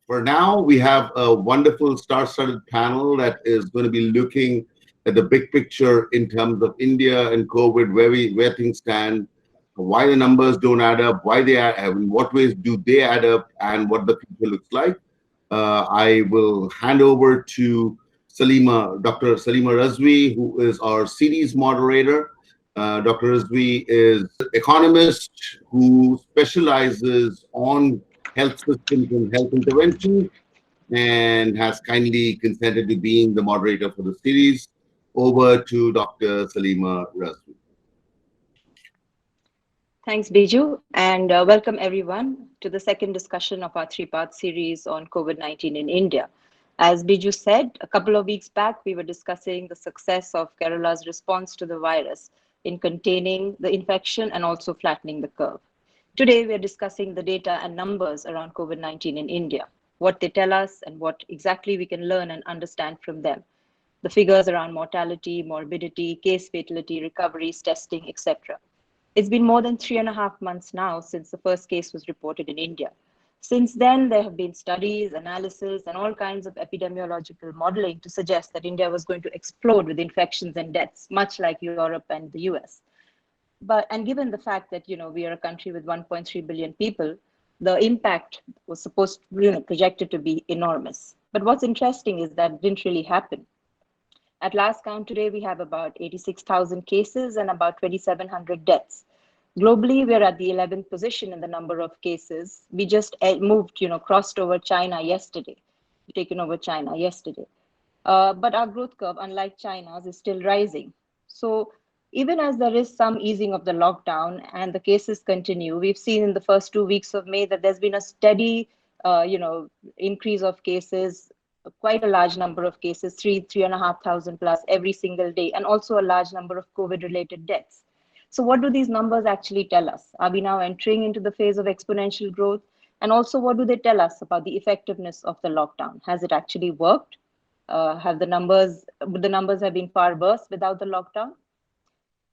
For now, we have a wonderful star-studded panel that is going to be looking at the big picture in terms of India and COVID, where things stand, why the numbers don't add up, why they add, in what ways do they add up, and what the future looks like. I will hand over to Saleema, Dr. Saleema Razvi, who is our series moderator. Dr. Razvi is an economist who specializes on health systems and health intervention and has kindly consented to being the moderator for the series. Over to Dr. Saleema Razvi. Thanks, Biju, and welcome everyone to the second discussion of our three-part series on COVID-19 in India. As Biju said, a couple of weeks back, we were discussing the success of Kerala's response to the virus in containing the infection and also flattening the curve. Today, we are discussing the data and numbers around COVID-19 in India, what they tell us and what exactly we can learn and understand from them. The figures around mortality, morbidity, case fatality, recoveries, testing, etc. It's been more than 3.5 months now since the first case was reported in India. Since then, there have been studies, analysis, and all kinds of epidemiological modeling to suggest that India was going to explode with infections and deaths, much like Europe and the US. And given the fact that we are a country with 1.3 billion people, the impact was supposed, projected to be enormous. But what's interesting is that didn't really happen. At last count today, we have about 86,000 cases and about 2,700 deaths. Globally, we're at the 11th position in the number of cases. We just moved, crossed over China yesterday, taken over China yesterday. But our growth curve, unlike China's, is still rising. So even as there is some easing of the lockdown and the cases continue, we've seen in the first 2 weeks of May that there's been a steady, increase of cases, quite a large number of cases, 3,500 plus every single day, and also a large number of COVID-related deaths. So what do these numbers actually tell us? Are we now entering into the phase of exponential growth? And also, what do they tell us about the effectiveness of the lockdown? Has it actually worked? Would the numbers have been far worse without the lockdown?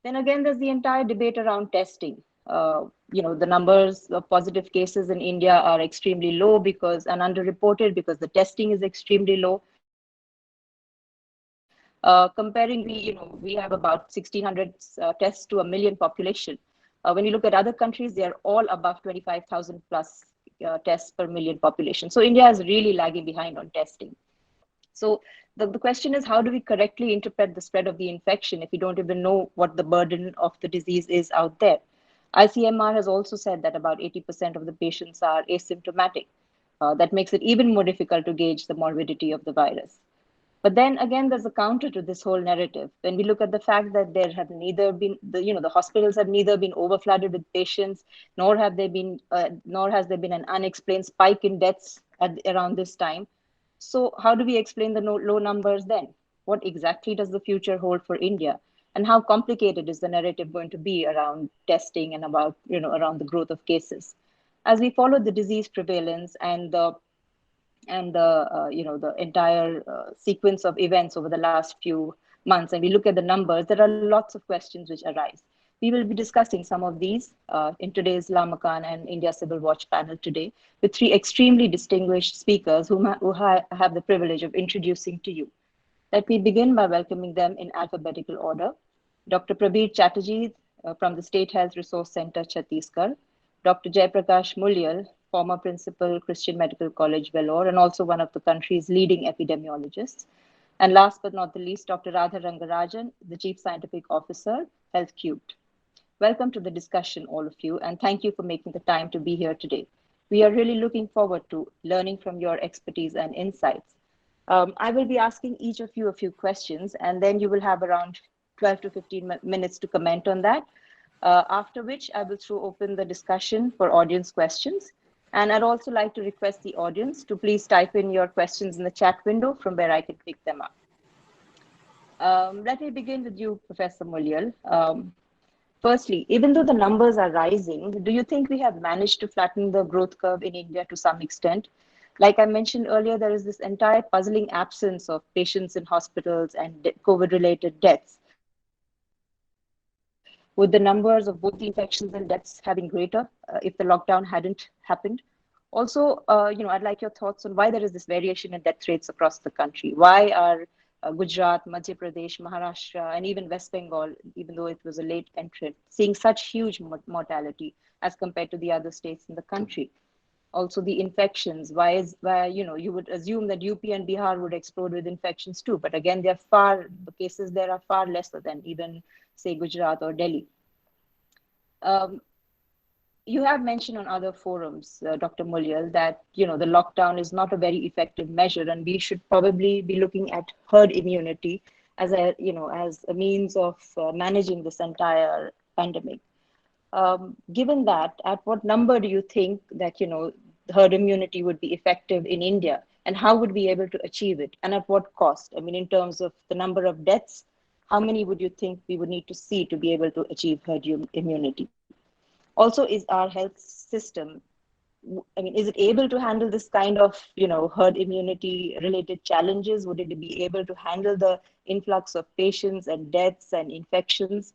Then again, there's the entire debate around testing. The numbers of positive cases in India are extremely low and underreported because the testing is extremely low. Comparing, we have about 1,600 tests to a million population. When you look at other countries, they are all above 25,000 plus tests per million population. So India is really lagging behind on testing. So the question is, how do we correctly interpret the spread of the infection if we don't even know what the burden of the disease is out there? ICMR has also said that about 80% of the patients are asymptomatic. That makes it even more difficult to gauge the morbidity of the virus. But then again, there's a counter to this whole narrative. When we look at the fact that there have neither been, the hospitals have neither been overflooded with patients, nor has there been an unexplained spike in deaths around this time. So how do we explain the low numbers then? What exactly does the future hold for India? And how complicated is the narrative going to be around testing and about, around the growth of cases? As we follow the disease prevalence and the entire sequence of events over the last few months, and we look at the numbers, there are lots of questions which arise. We will be discussing some of these in today's Lamakaan and India Civil Watch panel today with three extremely distinguished speakers who have the privilege of introducing to you. Let me begin by welcoming them in alphabetical order. Dr. Prabir Chatterjee from the State Health Resource Center, Chhattisgarh. Dr. Jayaprakash Mulyal, former principal, Christian Medical College, Vellore, and also one of the country's leading epidemiologists. And last but not the least, Dr. Radha Rangarajan, the Chief Scientific Officer, Health Cubed. Welcome to the discussion, all of you, and thank you for making the time to be here today. We are really looking forward to learning from your expertise and insights. I will be asking each of you a few questions, and then you will have around 12 to 15 minutes to comment on that, after which I will throw open the discussion for audience questions. And I'd also like to request the audience to please type in your questions in the chat window from where I can pick them up. Let me begin with you, Professor Mulyal. Firstly, even though the numbers are rising, do you think we have managed to flatten the growth curve in India to some extent? Like I mentioned earlier, there is this entire puzzling absence of patients in hospitals and COVID-related deaths. Would the numbers of both the infections and deaths have been greater if the lockdown hadn't happened? Also, I'd like your thoughts on why there is this variation in death rates across the country. Why are Gujarat, Madhya Pradesh, Maharashtra, and even West Bengal, even though it was a late entrant, seeing such huge mortality as compared to the other states in the country? Also, the infections. Why you would assume that UP and Bihar would explode with infections too, but again, the cases there are far lesser than even say Gujarat or Delhi. Um, you have mentioned on other forums, Dr. Mulyal, that the lockdown is not a very effective measure, and we should probably be looking at herd immunity as a means of managing this entire pandemic. Given that, at what number do you think that herd immunity would be effective in India, and how would we be able to achieve it, and at what cost? I mean, in terms of the number of deaths, how many would you think we would need to see to be able to achieve herd immunity? Also, is our health system, I mean, is it able to handle this kind of herd immunity related challenges? Would it be able to handle the influx of patients and deaths and infections?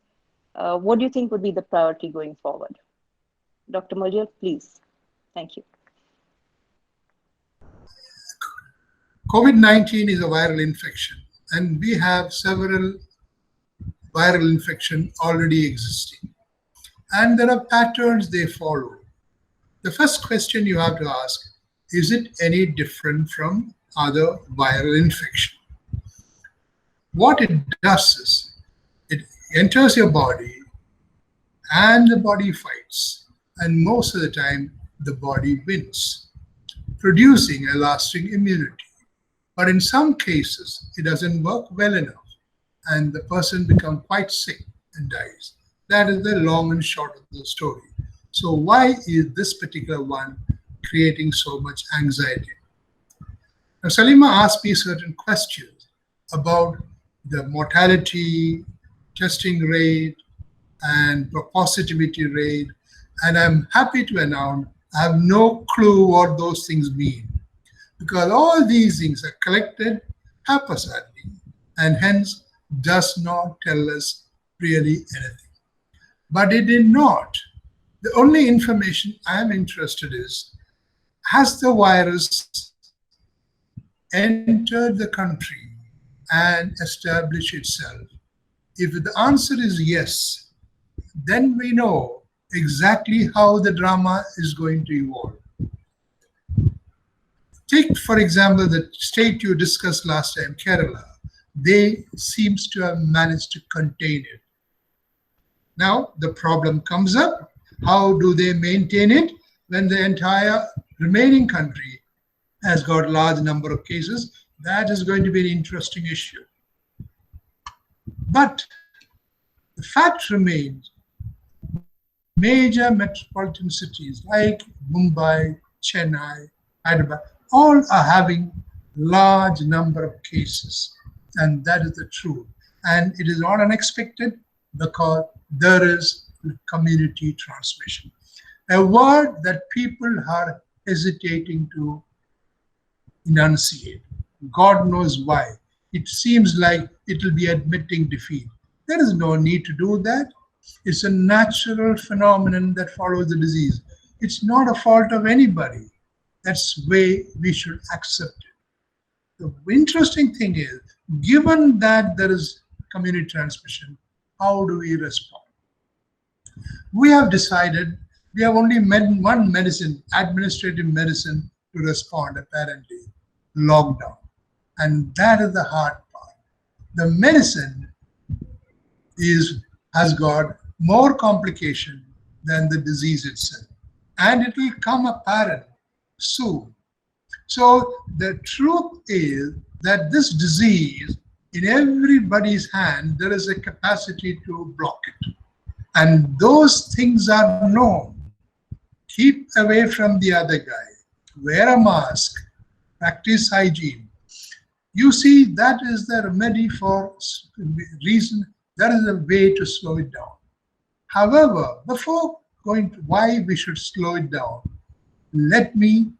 What do you think would be the priority going forward? Dr. Mulyal, please. Thank you. COVID-19 is a viral infection, and we have several viral infections already existing. And there are patterns they follow. The first question you have to ask, is it any different from other viral infection? What it does is, it enters your body and the body fights. And most of the time, the body wins, producing a lasting immunity. But in some cases, it doesn't work well enough, and the person becomes quite sick and dies. That is the long and short of the story. So why is this particular one creating so much anxiety? Now, Saleema asked me certain questions about the mortality, testing rate, and positivity rate, and I'm happy to announce I have no clue what those things mean, because all these things are collected haphazardly and hence does not tell us really anything. But it did not. The only information I'm interested in is, has the virus entered the country and established itself? If the answer is yes, then we know exactly how the drama is going to evolve. Take, for example, the state you discussed last time, Kerala. They seems to have managed to contain it. Now, the problem comes up. How do they maintain it when the entire remaining country has got a large number of cases? That is going to be an interesting issue. But the fact remains, major metropolitan cities like Mumbai, Chennai, Hyderabad, all are having large number of cases. And that is the truth. And it is not unexpected because there is community transmission. A word that people are hesitating to enunciate. God knows why. It seems like it will be admitting defeat. There is no need to do that. It's a natural phenomenon that follows the disease. It's not a fault of anybody. That's the way we should accept it. The interesting thing is, given that there is community transmission, how do we respond? We have decided we have only one medicine, administrative medicine, to respond, apparently, lockdown. And that is the hard part. The medicine has got more complication than the disease itself. And it will come apparent soon. So the truth is that this disease, in everybody's hand, there is a capacity to block it. And those things are known. Keep away from the other guy. Wear a mask. Practice hygiene. You see, that is the remedy for reason. That is the way to slow it down. However, before going to why we should slow it down, let me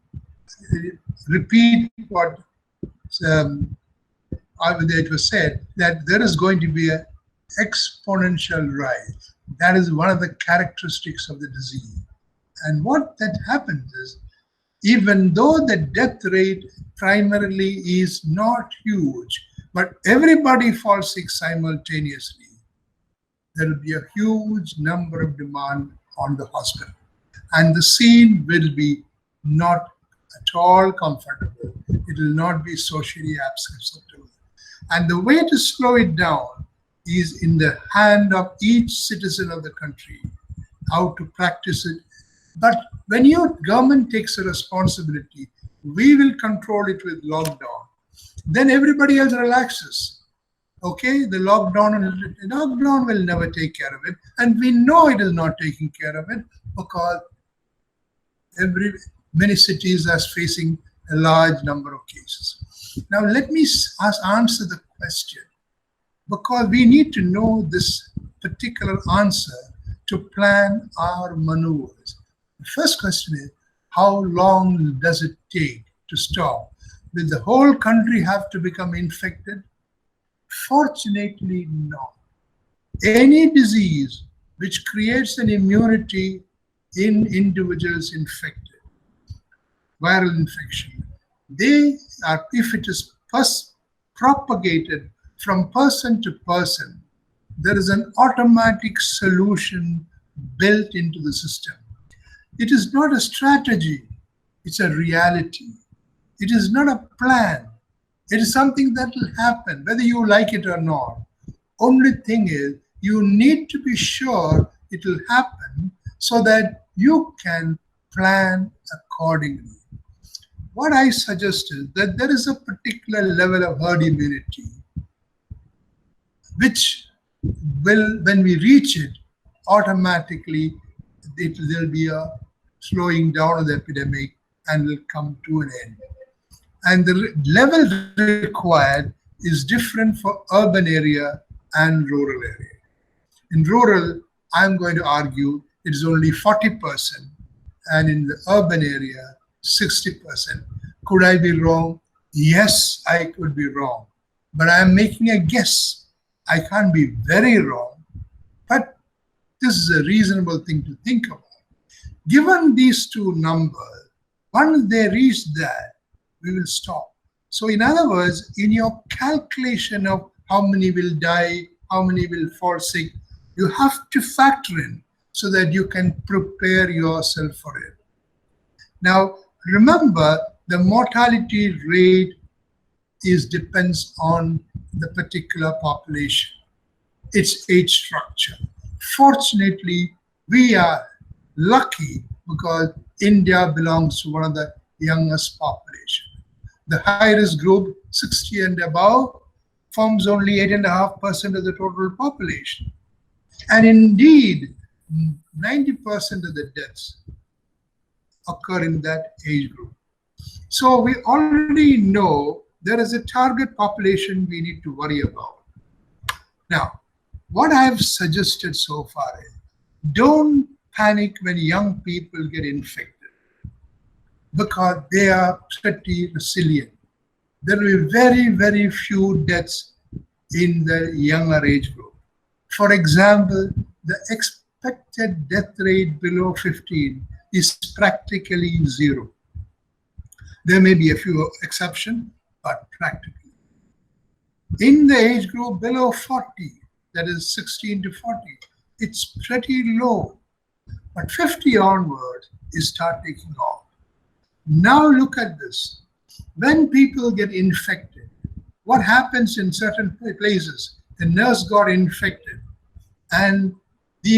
repeat what it was said, that there is going to be an exponential rise. That is one of the characteristics of the disease. And what that happens is, even though the death rate primarily is not huge, but everybody falls sick simultaneously, there will be a huge number of demand on the hospital. And the scene will be not at all comfortable. It will not be socially acceptable. And the way to slow it down is in the hand of each citizen of the country, how to practice it. But when your government takes a responsibility, we will control it with lockdown. Then everybody else relaxes. Okay, the lockdown will never take care of it. And we know it is not taking care of it because many cities are facing a large number of cases. Now let me answer the question, because we need to know this particular answer to plan our maneuvers. The first question is, how long does it take to stop? Will the whole country have to become infected? Fortunately, no. Any disease which creates an immunity in individuals infected, viral infection, if it is propagated from person to person, there is an automatic solution built into the system. It is not a strategy, it's a reality. It is not a plan. It is something that will happen, whether you like it or not. Only thing is, you need to be sure it will happen so that you can plan accordingly. What I suggest is that there is a particular level of herd immunity, which will, when we reach it, automatically there will be a slowing down of the epidemic and will come to an end. And the level required is different for urban area and rural area. In rural, I'm going to argue it is only 40%, and in the urban area, 60%. Could I be wrong? Yes, I could be wrong. But I'm making a guess. I can't be very wrong. But this is a reasonable thing to think about. Given these two numbers, once they reach that, we will stop. So in other words, in your calculation of how many will die, how many will fall sick, you have to factor in so that you can prepare yourself for it. Now, remember, the mortality rate depends on the particular population, its age structure. Fortunately, we are lucky because India belongs to one of the youngest population. The high-risk group, 60 and above, forms only 8.5% of the total population. And indeed, 90% of the deaths occur in that age group. So we already know there is a target population we need to worry about. Now, what I have suggested so far is, don't panic when young people get infected, because they are pretty resilient. There will be very, very few deaths in the younger age group. For example, the expected death rate below 15 is practically zero. There may be a few exceptions, but practically. In the age group below 40, that is 16 to 40, it's pretty low. But 50 onwards, it starts taking off. Now look at this. When people get infected, what happens in certain places? The nurse got infected and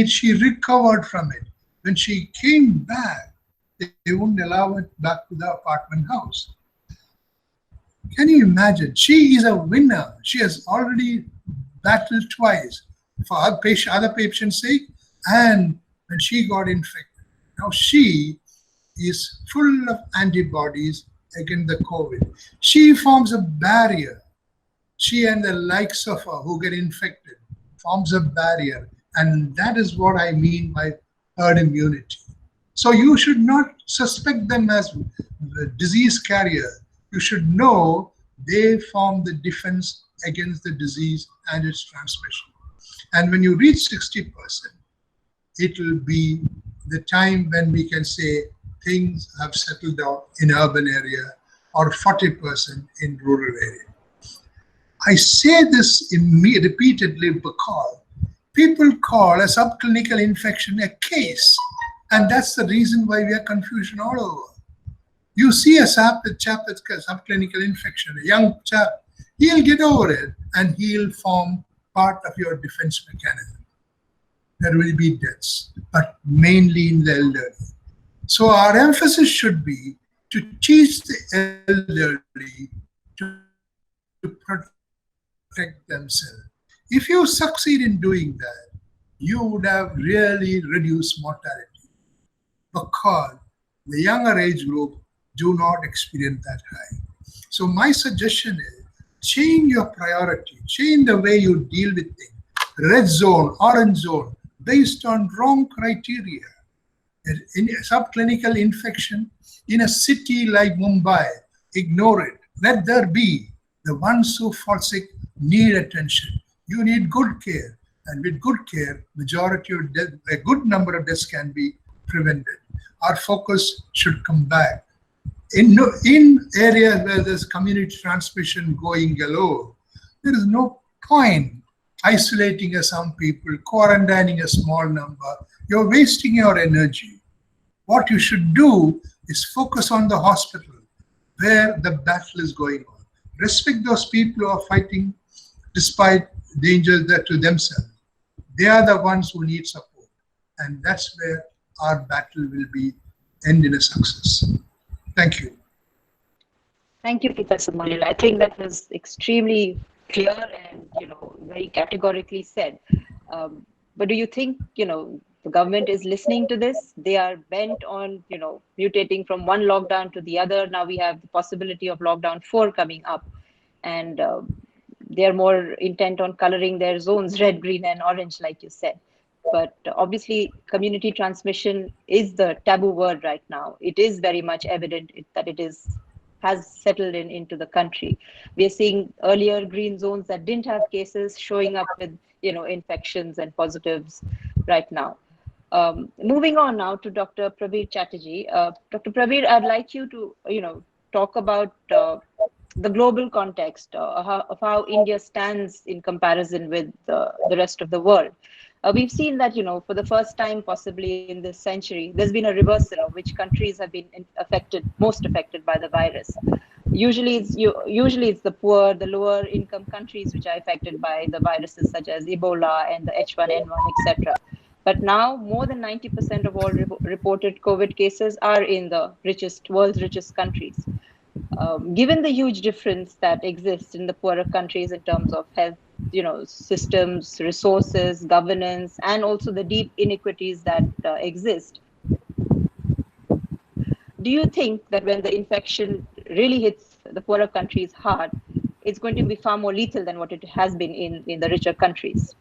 she recovered from it. When she came back, they wouldn't allow it back to the apartment house. Can you imagine? She is a winner. She has already battled twice for other patients' sake, and when she got infected. Now she is full of antibodies against the COVID. She forms a barrier. She and the likes of her who get infected forms a barrier. And that is what I mean by herd immunity. So you should not suspect them as the disease carrier. You should know they form the defense against the disease and its transmission. And when you reach 60%, it will be the time when we can say things have settled down in urban area or 40% in rural area. I say this repeatedly because people call a subclinical infection a case, and that's the reason why we have confusion all over. You see a chap that's got subclinical infection, a young chap, he'll get over it and he'll form part of your defense mechanism. There will be deaths, but mainly in the elderly. So our emphasis should be to teach the elderly to protect themselves. If you succeed in doing that, you would have really reduced mortality, because the younger age group do not experience that high. So my suggestion is change your priority, change the way you deal with things. Red zone, orange zone, based on wrong criteria. In a subclinical infection in a city like Mumbai, ignore it. Let there be. The ones who fall sick need attention. You need good care. And with good care, majority of death, a good number of deaths can be prevented. Our focus should come back. In areas where there's community transmission going galore, there is no point isolating some people, quarantining a small number. You're wasting your energy. What you should do is focus on the hospital where the battle is going on. Respect those people who are fighting despite dangers to themselves. They are the ones who need support. And that's where our battle will end in a success. Thank you. Thank you, Professor Molil. I think that was extremely clear and very categorically said. But do you think the government is listening to this? They are bent on mutating from one lockdown to the other. Now we have the possibility of lockdown 4 coming up, and they are more intent on coloring their zones red, green, and orange, like you said. But obviously, community transmission is the taboo word right now. It is very much evident that it has settled into the country. We are seeing earlier green zones that didn't have cases showing up with infections and positives right now. Moving on now to Dr. Prabir Chatterjee. Dr. Prabir, I'd like you to talk about the global context of how India stands in comparison with the rest of the world. We've seen that, for the first time possibly in this century, there's been a reversal of which countries have been most affected by the virus. Usually it's the poor, the lower income countries which are affected by the viruses such as Ebola and the H1N1, etc. But now more than 90% of all reported COVID cases are in the world's richest countries. Given the huge difference that exists in the poorer countries in terms of health, systems, resources, governance, and also the deep inequities that exist, do you think that when the infection really hits the poorer countries hard, it's going to be far more lethal than what it has been in the richer countries?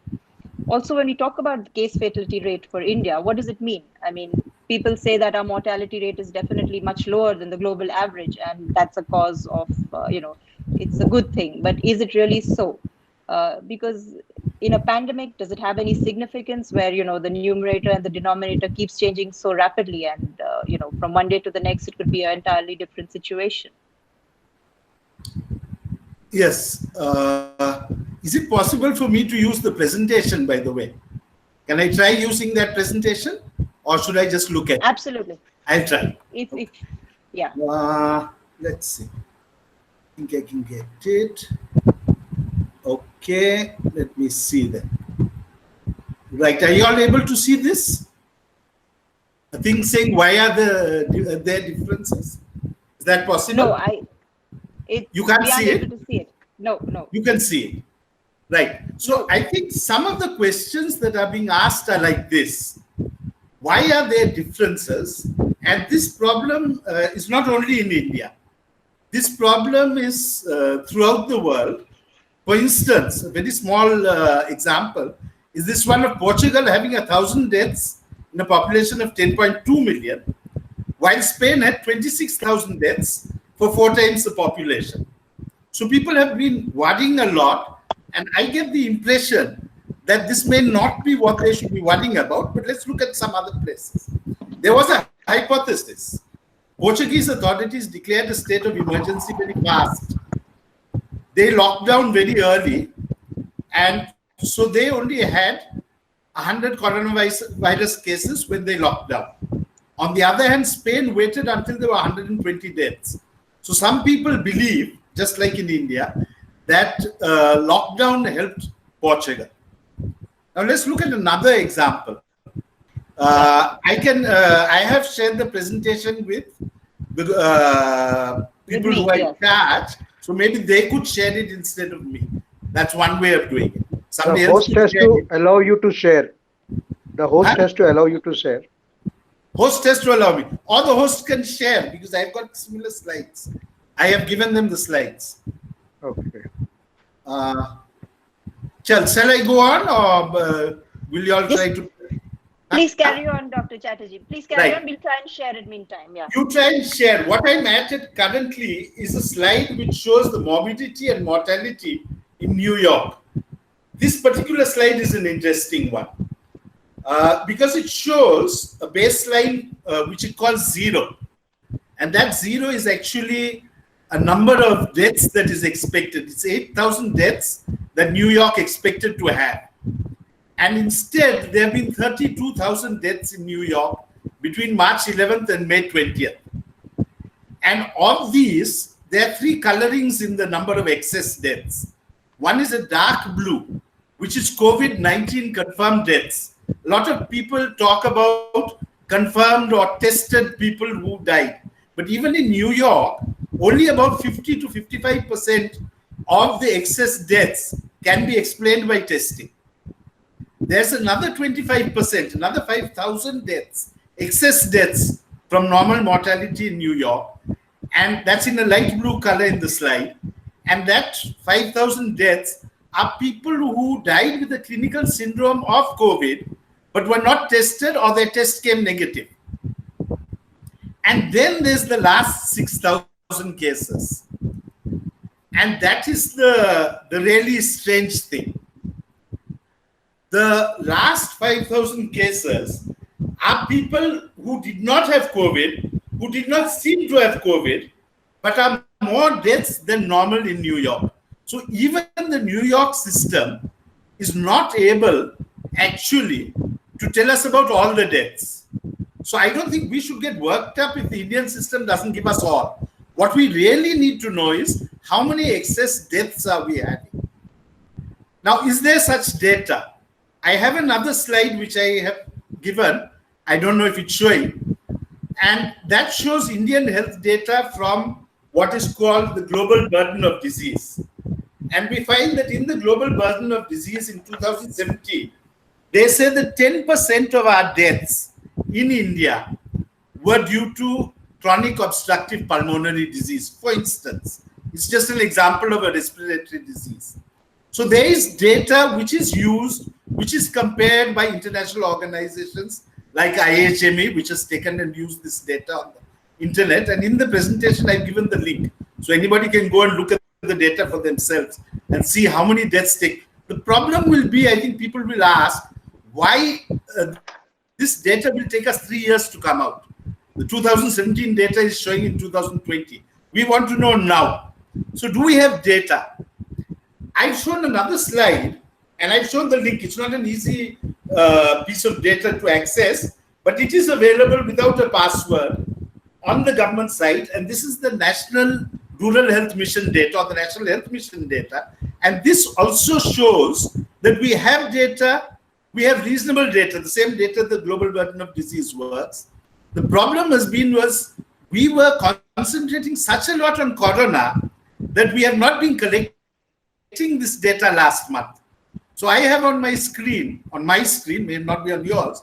Also, when we talk about the case fatality rate for India, what does it mean? I mean, people say that our mortality rate is definitely much lower than the global average, and that's a cause of, it's a good thing. But is it really so? Because in a pandemic, does it have any significance where, the numerator and the denominator keeps changing so rapidly, and, from one day to the next, it could be an entirely different situation? Yes. Is it possible for me to use the presentation, by the way? Can I try using that presentation, or should I just look at it? Absolutely. I'll try. Yeah. Let's see. I think I can get it. Okay, let me see that. Right, are you all able to see this? A thing saying why are there differences? Is that possible? No, you can't see it? To see it. No. You can see it. Right. So I think some of the questions that are being asked are like this. Why are there differences? And this problem is not only in India. This problem is throughout the world. For instance, a very small example is this one of Portugal having 1,000 deaths in a population of 10.2 million, while Spain had 26,000 deaths for 4 times the population. So people have been worrying a lot, and I get the impression that this may not be what they should be worrying about, but let's look at some other places. There was a hypothesis Portuguese authorities declared a state of emergency very fast. They locked down very early, and so they only had 100 coronavirus cases when they locked down. On the other hand, Spain waited until there were 120 deaths. So some people believe, just like in India, that lockdown helped Portugal. Now let's look at another example. I have shared the presentation with the people who are in charge, so maybe they could share it instead of me. That's one way of doing it. The host has to allow you to share. The host has to allow you to share. Host has to allow me. Or the host can share because I've got similar slides. I have given them the slides. Okay. Shall I go on, or will you all try to? Please carry on, Dr. Chatterjee. Please carry on. We'll try and share it meantime. Yeah. You try and share. What I'm at currently is a slide which shows the morbidity and mortality in New York. This particular slide is an interesting one because it shows a baseline which it calls 0. And that 0 is actually a number of deaths that is expected. It's 8,000 deaths that New York expected to have. And instead, there have been 32,000 deaths in New York between March 11th and May 20th. And of these, there are 3 colorings in the number of excess deaths. One is a dark blue, which is COVID-19 confirmed deaths. A lot of people talk about confirmed or tested people who died. But even in New York, only about 50 to 55% of the excess deaths can be explained by testing. There's another 25%, another 5,000 deaths, excess deaths from normal mortality in New York. And that's in a light blue color in the slide. And that 5,000 deaths are people who died with a clinical syndrome of COVID, but were not tested or their test came negative. And then there's the last 6,000 cases. And that is the really strange thing. The last 5,000 cases are people who did not have COVID, who did not seem to have COVID, but are more deaths than normal in New York. So even the New York system is not able actually to tell us about all the deaths. So I don't think we should get worked up if the Indian system doesn't give us all. What we really need to know is how many excess deaths are we having. Now, is there such data? I have another slide which I have given. I don't know if it's showing. And that shows Indian health data from what is called the global burden of disease. And we find that in the global burden of disease in 2017, they say that 10% of our deaths in India were due to chronic obstructive pulmonary disease. For instance, it's just an example of a respiratory disease. So there is data which is used, which is compared by international organizations like IHME, which has taken and used this data on the internet. And in the presentation, I've given the link. So anybody can go and look at the data for themselves and see how many deaths take. The problem will be, I think people will ask, why this data will take us 3 years to come out. The 2017 data is showing in 2020. We want to know now. So do we have data? I've shown another slide and I've shown the link. It's not an easy piece of data to access, but it is available without a password on the government site. And this is the National Rural Health Mission data or the National Health Mission data. And this also shows that we have data, we have reasonable data, the same data the global burden of disease works. The problem has been we were concentrating such a lot on corona that we have not been collecting this data last month. So I have on my screen, may not be on yours,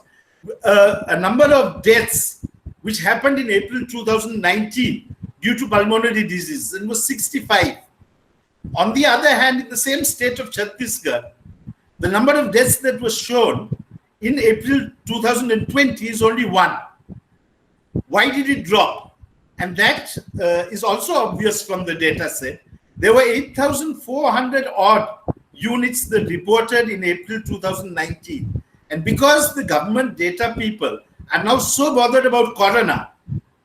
a number of deaths which happened in April 2019 due to pulmonary disease, and was 65. On the other hand, in the same state of Chhattisgarh, the number of deaths that was shown in April 2020 is only 1. Why did it drop? And that is also obvious from the data set. There were 8,400 odd units that reported in April 2019. And because the government data people are now so bothered about corona,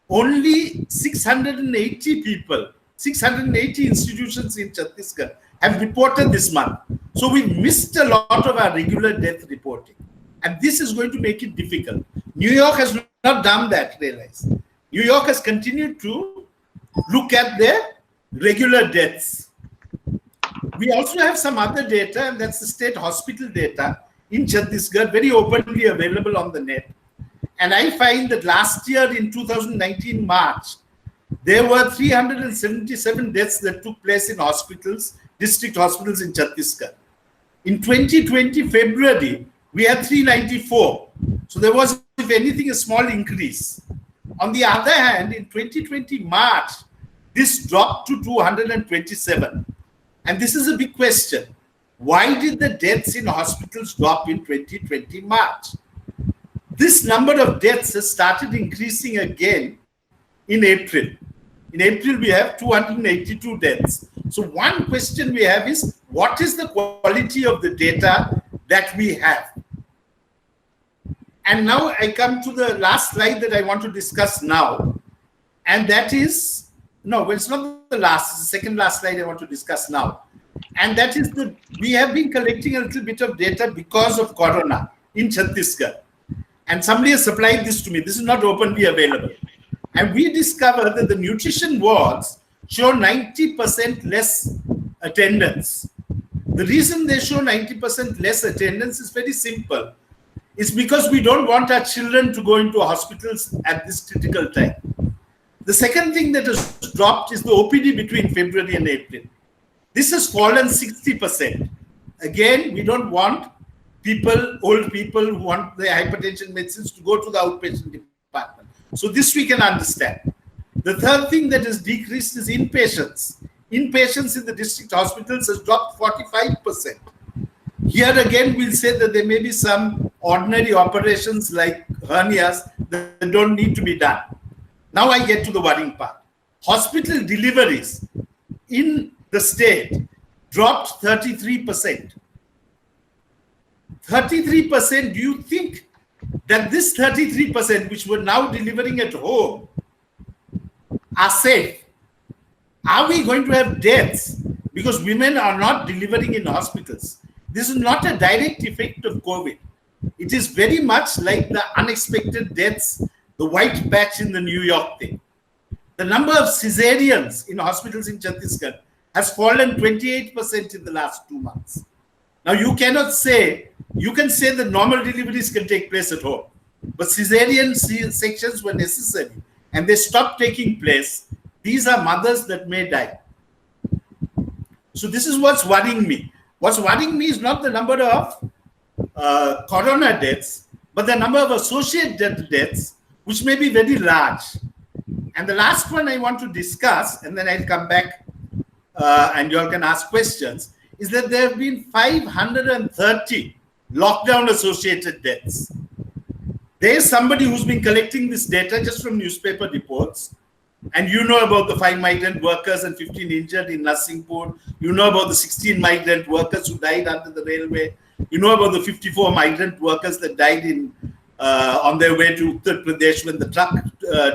only 680 people, 680 institutions in Chhattisgarh have reported this month. So we missed a lot of our regular death reporting. And this is going to make it difficult. New York has not done that, realize. New York has continued to look at their regular deaths. We also have some other data, and that's the state hospital data in Chhattisgarh, very openly available on the net. And I find that last year in 2019 March, there were 377 deaths that took place in hospitals, district hospitals in Chhattisgarh. In 2020 February, we had 394. So there was, if anything, a small increase. On the other hand, in 2020 March, this dropped to 227. And this is a big question. Why did the deaths in hospitals drop in 2020 March? This number of deaths has started increasing again in April. In April, we have 282 deaths. So one question we have is, what is the quality of the data that we have? And now I come to the last slide that I want to discuss now. And that is, no, it's not the last, it's the second last slide I want to discuss now. And that is that we have been collecting a little bit of data because of Corona in Chhattisgarh. And somebody has supplied this to me. This is not openly available. And we discovered that the nutrition wards show 90% less attendance. The reason they show 90% less attendance is very simple. It's because we don't want our children to go into hospitals at this critical time. The second thing that has dropped is the OPD between February and April. This has fallen 60%. Again, we don't want people, old people who want their hypertension medicines to go to the outpatient department. So this we can understand. The third thing that has decreased is inpatients. Inpatients in the district hospitals has dropped 45%. Here again, we'll say that there may be some ordinary operations like hernias that don't need to be done. Now I get to the worrying part. Hospital deliveries in the state dropped 33%. 33%, do you think that this 33%, which we're now delivering at home, are safe? Are we going to have deaths because women are not delivering in hospitals? This is not a direct effect of COVID. It is very much like the unexpected deaths, the white patch in the New York thing. The number of cesareans in hospitals in Chhattisgarh has fallen 28% in the last 2 months. Now you cannot say, you can say that normal deliveries can take place at home, but cesarean sections were necessary and they stopped taking place. These are mothers that may die. So this is what's worrying me. What's worrying me is not the number of corona deaths, but the number of associated deaths, which may be very large. And the last one I want to discuss, and then I'll come back and you all can ask questions, is that there have been 530 lockdown-associated deaths. There is somebody who's been collecting this data just from newspaper reports. And you know about the 5 migrant workers and 15 injured in Narsingpur. You know about the 16 migrant workers who died under the railway. You know about the 54 migrant workers that died in on their way to Uttar Pradesh when the truck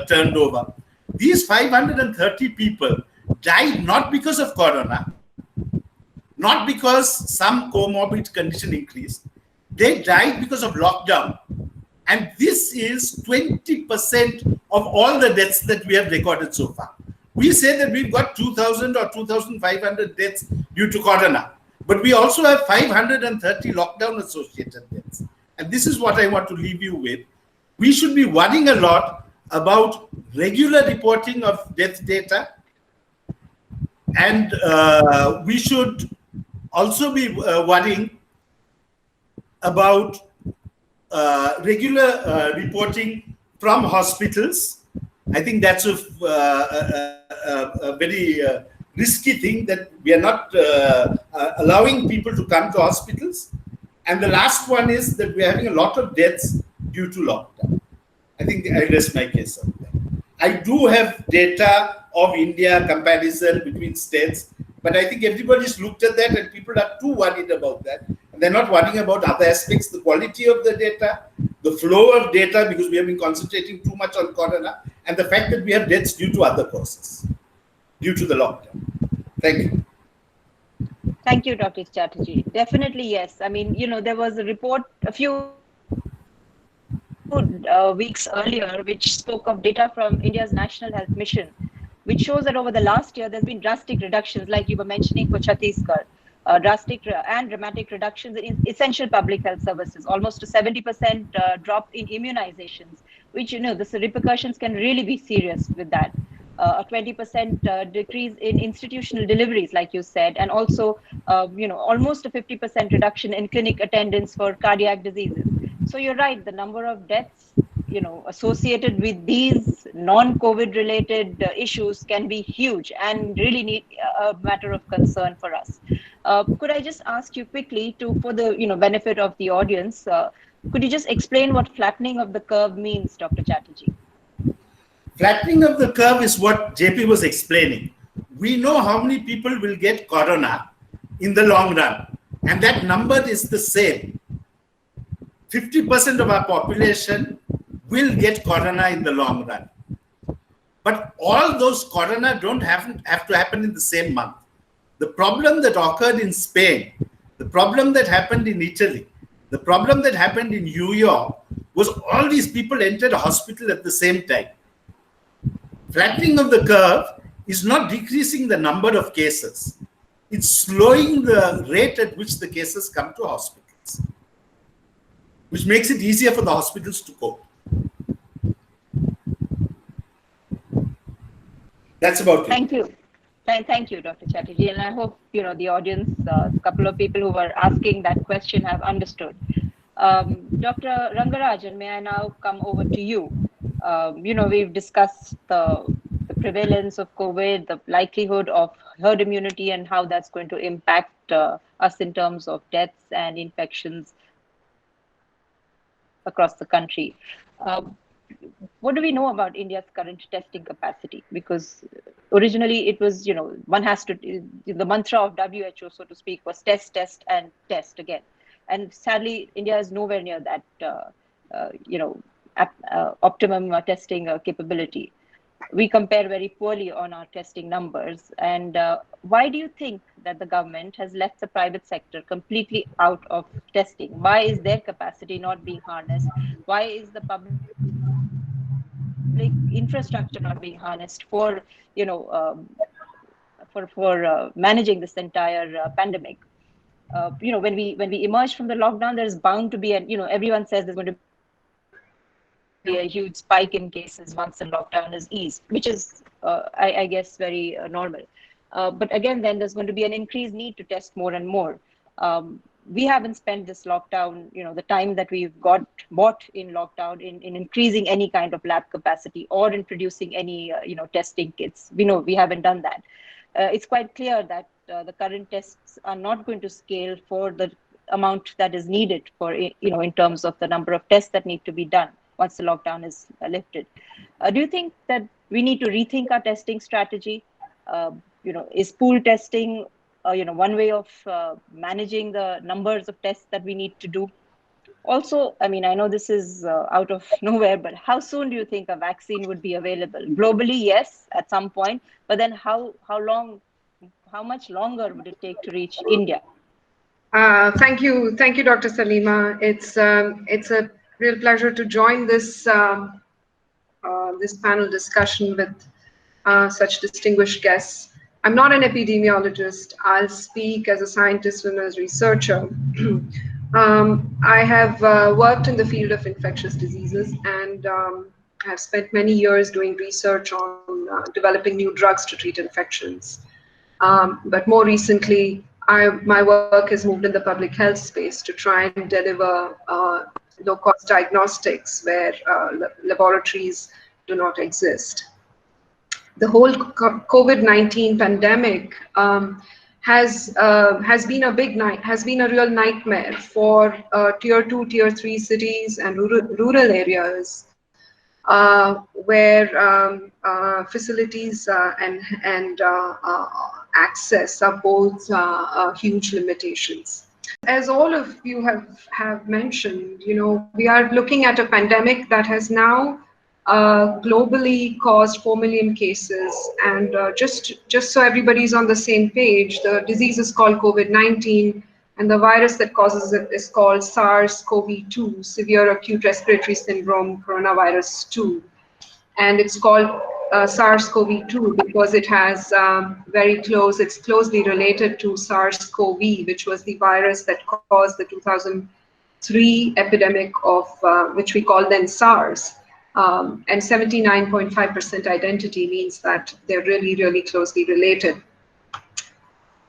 turned over. These 530 people died not because of corona, not because some comorbid condition increased. They died because of lockdown. And this is 20% of all the deaths that we have recorded so far. We say that we've got 2,000 or 2,500 deaths due to corona, but we also have 530 lockdown-associated deaths. And this is what I want to leave you with. We should be worrying a lot about regular reporting of death data. And we should also be worrying about regular reporting from hospitals. I think that's a very risky thing, that we are not allowing people to come to hospitals. And the last one is that we're having a lot of deaths due to lockdown. I think I rest my case on that. I do have data of India comparison between states, but I think everybody's looked at that and people are too worried about that. And they're not worrying about other aspects, the quality of the data, the flow of data, because we have been concentrating too much on corona, and the fact that we have deaths due to other causes, due to the lockdown. Thank you. Thank you, Dr. Chatterjee. Definitely, yes. I mean, there was a report a few weeks earlier which spoke of data from India's National Health Mission, which shows that over the last year, there's been drastic reductions, like you were mentioning for Chhattisgarh, drastic and dramatic reductions in essential public health services, almost to 70% drop in immunizations, which, the repercussions can really be serious with that. A 20% decrease in institutional deliveries, like you said, and also, almost a 50% reduction in clinic attendance for cardiac diseases. So you're right, the number of deaths, associated with these non-COVID related issues can be huge and really need a matter of concern for us. Could I just ask you quickly for the benefit of the audience, could you just explain what flattening of the curve means, Dr. Chatterjee? Flattening of the curve is what JP was explaining. We know how many people will get corona in the long run, and that number is the same. 50% of our population will get corona in the long run. But all those corona don't have to happen in the same month. The problem that occurred in Spain, the problem that happened in Italy, the problem that happened in New York was all these people entered a hospital at the same time. Flattening of the curve is not decreasing the number of cases. It's slowing the rate at which the cases come to hospitals, which makes it easier for the hospitals to cope. That's about it. Thank you. Thank you, Dr. Chatterjee. And I hope, the audience, a couple of people who were asking that question have understood. Dr. Rangarajan, may I now come over to you? We've discussed the prevalence of COVID, the likelihood of herd immunity, and how that's going to impact us in terms of deaths and infections across the country. What do we know about India's current testing capacity? Because originally it was, one has to, the mantra of WHO, so to speak, was test, test, and test again. And sadly, India is nowhere near that, optimum testing capability. We compare very poorly on our testing numbers. And why do you think that the government has left the private sector completely out of testing? Why is their capacity not being harnessed? Why is the public infrastructure not being harnessed for, managing this entire pandemic? When we emerge from the lockdown, there's bound to be, everyone says there's going to be a huge spike in cases once the lockdown is eased, which is, I guess, very normal. But again, then there's going to be an increased need to test more and more. We haven't spent this lockdown, the time that we've bought in lockdown in increasing any kind of lab capacity or in producing any, testing kits. We haven't done that. It's quite clear that the current tests are not going to scale for the amount that is needed for, in terms of the number of tests that need to be done once the lockdown is lifted. Do you think that we need to rethink our testing strategy? Is pool testing, one way of managing the numbers of tests that we need to do? Also, I know this is out of nowhere, but how soon do you think a vaccine would be available? Globally, yes, at some point, but then how much longer would it take to reach India? Thank you, Dr. Saleema. It's a real pleasure to join this this panel discussion with such distinguished guests. I'm not an epidemiologist. I'll speak as a scientist and as a researcher. I have worked in the field of infectious diseases and have spent many years doing research on developing new drugs to treat infections. But more recently, my work has moved in the public health space to try and deliver low-cost diagnostics where laboratories do not exist. The whole COVID-19 pandemic has been a real nightmare for tier 2, tier 3 cities and rural areas where facilities and access are both huge limitations. As all of you have mentioned, we are looking at a pandemic that has now globally caused 4 million cases. And just so everybody's on the same page, the disease is called COVID-19, and the virus that causes it is called SARS-CoV-2, severe acute respiratory syndrome coronavirus 2. And it's called SARS-CoV-2 because it has it's closely related to SARS-CoV, which was the virus that caused the 2003 epidemic of, which we call then SARS. And 79.5% identity means that they're really, really closely related.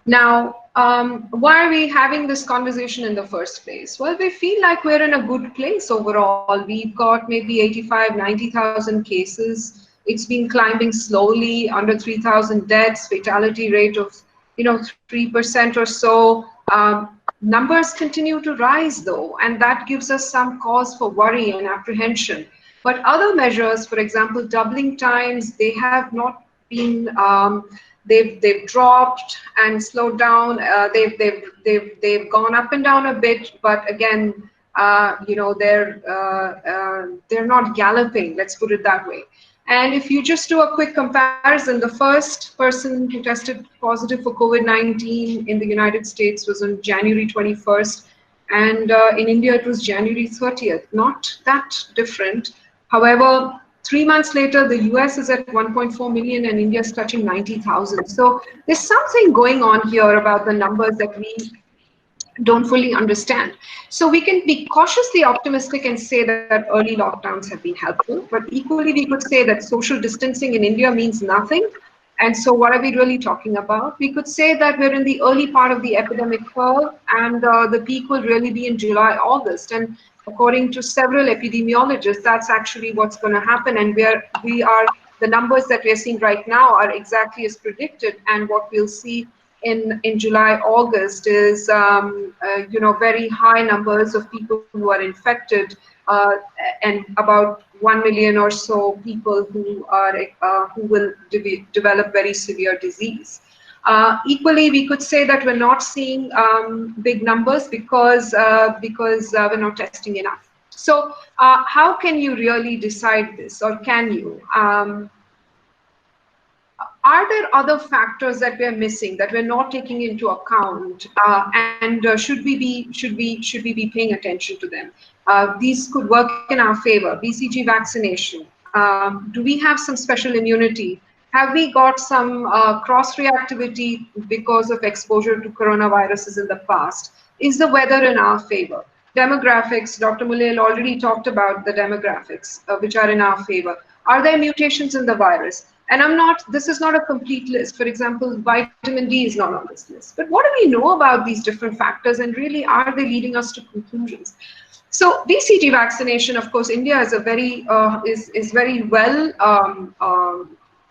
Now, why are we having this conversation in the first place? Well, we feel like we're in a good place overall. We've got maybe 85, 90,000 cases. It's been climbing slowly, under 3,000 deaths, fatality rate of 3% or so. Numbers continue to rise though, and that gives us some cause for worry and apprehension. But other measures, for example, doubling times, they have not been. They've dropped and slowed down. They've gone up and down a bit, but again, they're not galloping. Let's put it that way. And if you just do a quick comparison, the first person who tested positive for COVID-19 in the United States was on January 21st, and in India it was January 30th. Not that different. However, 3 months later, the US is at 1.4 million and India is touching 90,000. So there's something going on here about the numbers that we don't fully understand. So we can be cautiously optimistic and say that early lockdowns have been helpful, but equally we could say that social distancing in India means nothing. And so what are we really talking about? We could say that we're in the early part of the epidemic curve, and the peak will really be in July, August. And according to several epidemiologists, that's actually what's going to happen. And the numbers that we're seeing right now are exactly as predicted. And what we'll see in July, August is, very high numbers of people who are infected, and about 1 million or so people who will develop very severe disease. Equally, we could say that we're not seeing big numbers because we're not testing enough. So how can you really decide this, or can you? Are there other factors that we're missing, that we're not taking into account, and should we be paying attention to them? These could work in our favor. BCG vaccination. Do we have some special immunity? Have we got some cross-reactivity because of exposure to coronaviruses in the past? Is the weather in our favor? Demographics, Dr. Muleel already talked about the demographics, which are in our favor. Are there mutations in the virus? And this is not a complete list. For example, vitamin D is not on this list. But what do we know about these different factors, and really are they leading us to conclusions? So BCG vaccination, of course, India is very well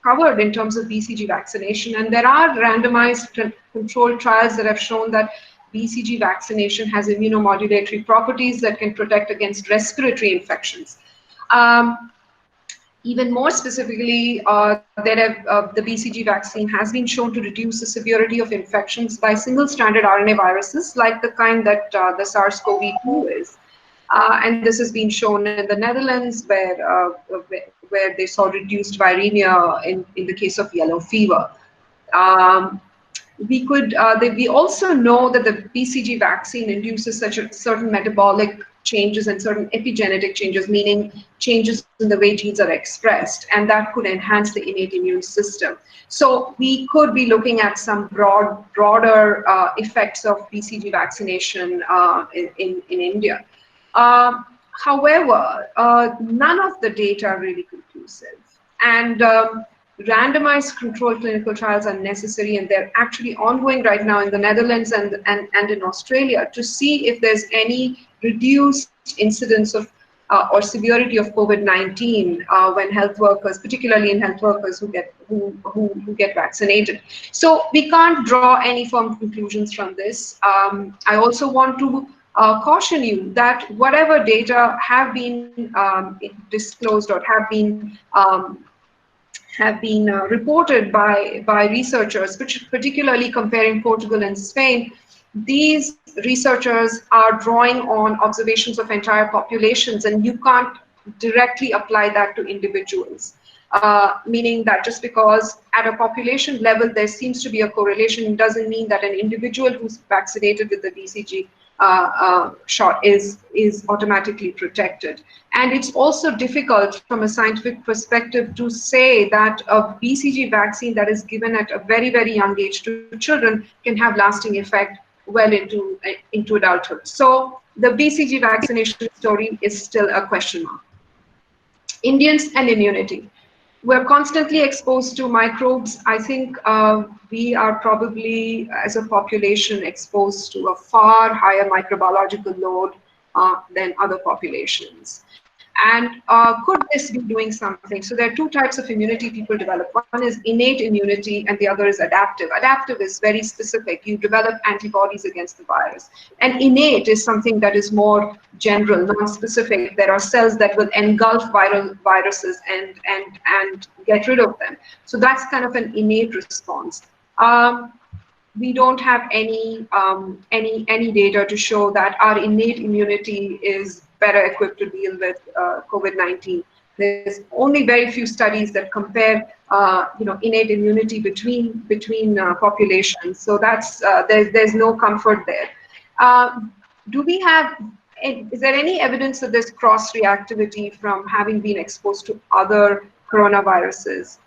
covered in terms of BCG vaccination, and there are randomized controlled trials that have shown that BCG vaccination has immunomodulatory properties that can protect against respiratory infections. Even more specifically, the BCG vaccine has been shown to reduce the severity of infections by single-stranded RNA viruses, like the kind that the SARS-CoV-2 is. And this has been shown in the Netherlands, where they saw reduced viremia in the case of yellow fever. We also know that the BCG vaccine induces certain metabolic changes and certain epigenetic changes, meaning changes in the way genes are expressed, and that could enhance the innate immune system. So we could be looking at some broader effects of BCG vaccination in India. However, none of the data are really conclusive, and randomized controlled clinical trials are necessary, and they're actually ongoing right now in the Netherlands and in Australia to see if there's any reduced incidence of or severity of COVID-19 when health workers, particularly in health workers who get vaccinated. So we can't draw any firm conclusions from this. I also want to caution you that whatever data have been disclosed or have been reported by researchers, particularly comparing Portugal and Spain, these researchers are drawing on observations of entire populations, and you can't directly apply that to individuals. Meaning that just because at a population level there seems to be a correlation doesn't mean that an individual who's vaccinated with the BCG shot is automatically protected. And it's also difficult from a scientific perspective to say that a BCG vaccine that is given at a very, very young age to children can have lasting effect well into adulthood. So the BCG vaccination story is still a question mark. Indians and immunity. We're constantly exposed to microbes. I think we are probably, as a population, exposed to a far higher microbiological load than other populations. And could this be doing something? So there are two types of immunity people develop. One is innate immunity and the other is adaptive. Adaptive is very specific. You develop antibodies against the virus. And innate is something that is more general, non-specific. There are cells that will engulf viruses and get rid of them. So that's kind of an innate response. We don't have any data to show that our innate immunity is better equipped to deal with COVID-19. There's only very few studies that compare, innate immunity between populations. So that's there's no comfort there. Is there any evidence that there's cross-reactivity from having been exposed to other coronaviruses?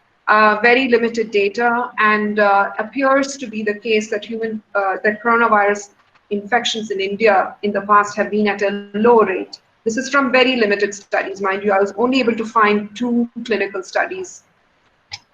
Very limited data, and appears to be the case that that coronavirus infections in India in the past have been at a low rate. This is from very limited studies, mind you. I was only able to find 2 clinical studies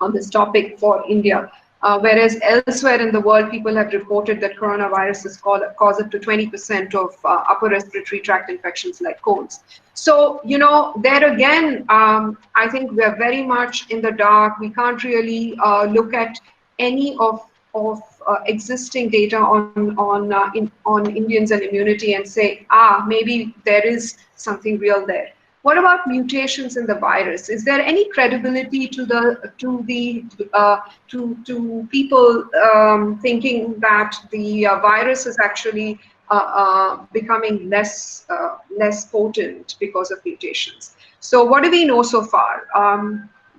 on this topic for India, whereas elsewhere in the world, people have reported that coronaviruses cause up to 20% of upper respiratory tract infections like colds. So, there again, I think we are very much in the dark. We can't really look at any of existing data on Indians and immunity and say, maybe there is something real there. What about mutations in the virus? Is there any credibility to people thinking that the virus is actually becoming less potent because of mutations? So what do we know so far?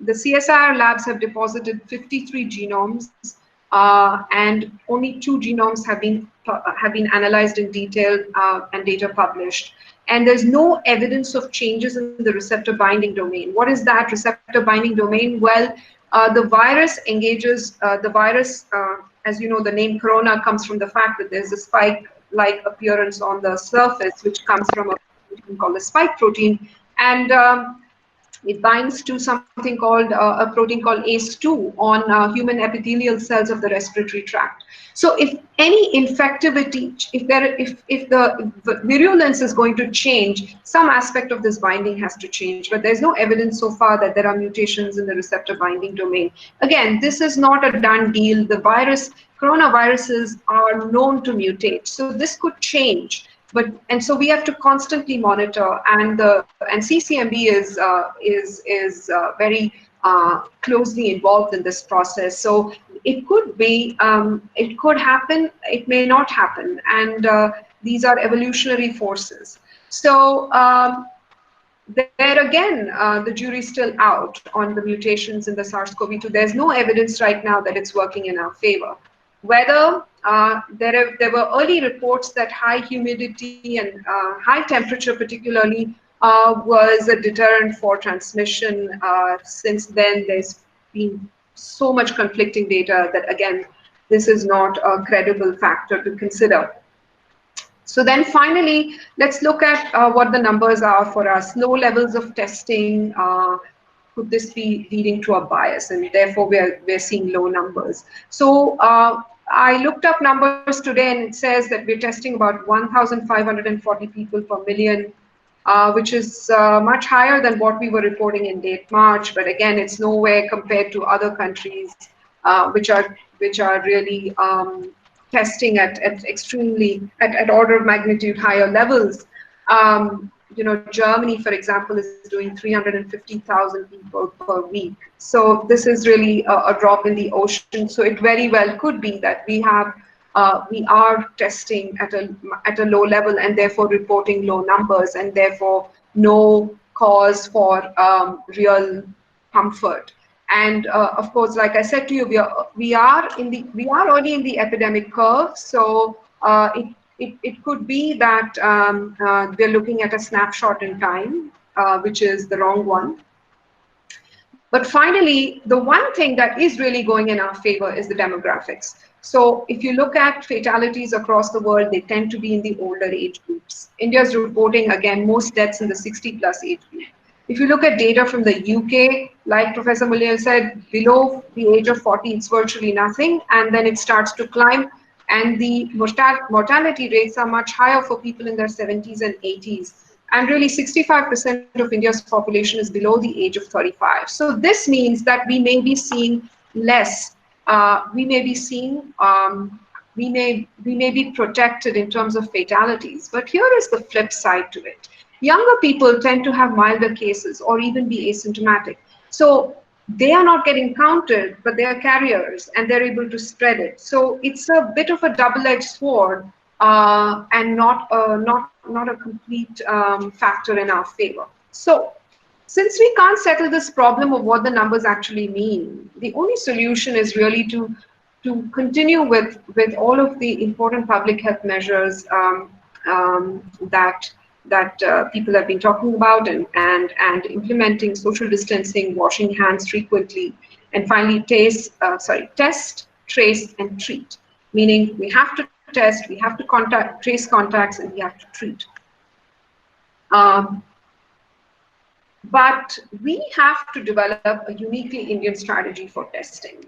The CSIR labs have deposited 53 genomes, and only 2 genomes have been analyzed in detail and data published. And there's no evidence of changes in the receptor binding domain. What is that receptor binding domain? Well, the virus engages, as you know, the name corona comes from the fact that there's a spike-like appearance on the surface, which comes from a protein called the spike protein. And it binds to something called a protein called ACE2 on human epithelial cells of the respiratory tract. So if any infectivity, if the virulence is going to change, some aspect of this binding has to change, but there's no evidence so far that there are mutations in the receptor binding domain. Again, this is not a done deal. The coronaviruses are known to mutate, so this could change. And so we have to constantly monitor, and CCMB is very closely involved in this process. So it could be, it could happen, it may not happen, and these are evolutionary forces. So there again, the jury's still out on the mutations in the SARS-CoV-2. There's no evidence right now that it's working in our favor. Whether there were early reports that high humidity and high temperature particularly was a deterrent for transmission. Since then, there's been so much conflicting data that, again, this is not a credible factor to consider. So then finally, let's look at what the numbers are for us. Low levels of testing, could this be leading to a bias? And therefore, we're seeing low numbers. So I looked up numbers today, and it says that we're testing about 1,540 people per million, which is much higher than what we were reporting in late March. But again, it's nowhere compared to other countries which are really testing at order of magnitude higher levels. Germany, for example, is doing 350,000 people per week. So this is really a drop in the ocean. So it very well could be that we are testing at a low level and therefore reporting low numbers and therefore no cause for real comfort. And of course, like I said to you, we are already in the epidemic curve. So it could be that we're looking at a snapshot in time, which is the wrong one. But finally, the one thing that is really going in our favor is the demographics. So if you look at fatalities across the world, they tend to be in the older age groups. India is reporting, again, most deaths in the 60+ age group. If you look at data from the UK, like Professor Mulya said, below the age of 40, it's virtually nothing, and then it starts to climb, and the mortality rates are much higher for people in their 70s and 80s. And really 65% of India's population is below the age of 35. So this means that we may be seeing less. We may be protected in terms of fatalities. But here is the flip side to it. Younger people tend to have milder cases or even be asymptomatic. So they are not getting counted, but they are carriers and they're able to spread it. So it's a bit of a double-edged sword and not a complete factor in our favor. So since we can't settle this problem of what the numbers actually mean, the only solution is really to continue with all of the important public health measures that people have been talking about, and implementing social distancing, washing hands frequently, and finally test, trace, and treat. Meaning we have to test, we have to trace contacts, and we have to treat. But we have to develop a uniquely Indian strategy for testing.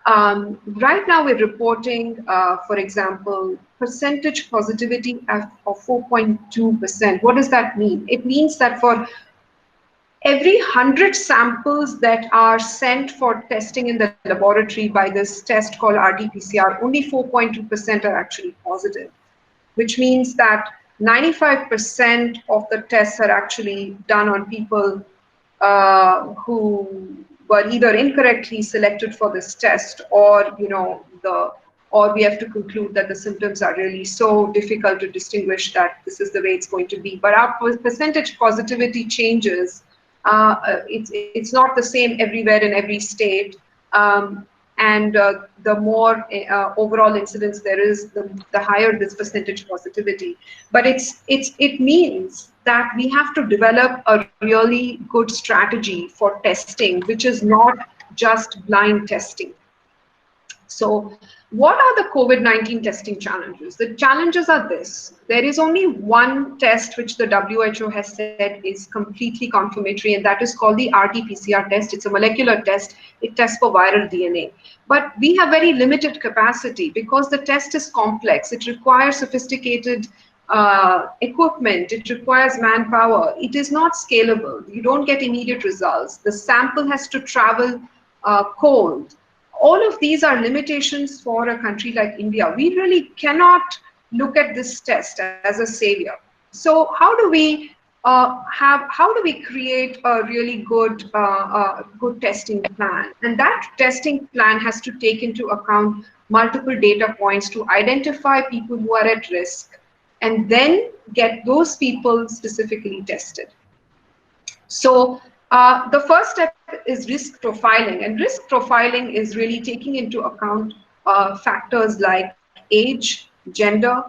Right now we're reporting, for example, percentage positivity of 4.2%. What does that mean? It means that for every 100 samples that are sent for testing in the laboratory by this test called RT-PCR, only 4.2% are actually positive, which means that 95% of the tests are actually done on people who were either incorrectly selected for this test, or or we have to conclude that the symptoms are really so difficult to distinguish that this is the way it's going to be. But our percentage positivity changes. It's not the same everywhere in every state, and the more overall incidence there is, the higher this percentage positivity. But it means that we have to develop a really good strategy for testing, which is not just blind testing. So what are the COVID-19 testing challenges? The challenges are this. There is only one test which the WHO has said is completely confirmatory, and that is called the RT-PCR test. It's a molecular test. It tests for viral DNA. But we have very limited capacity because the test is complex. It requires sophisticated equipment. It requires manpower. It is not scalable. You don't get immediate results. The sample has to travel cold. All of these are limitations for a country like India. We really cannot look at this test as a savior. So how do we create a really good testing plan? And that testing plan has to take into account multiple data points to identify people who are at risk, and then get those people specifically tested. So the first step is risk profiling, and risk profiling is really taking into account factors like age, gender,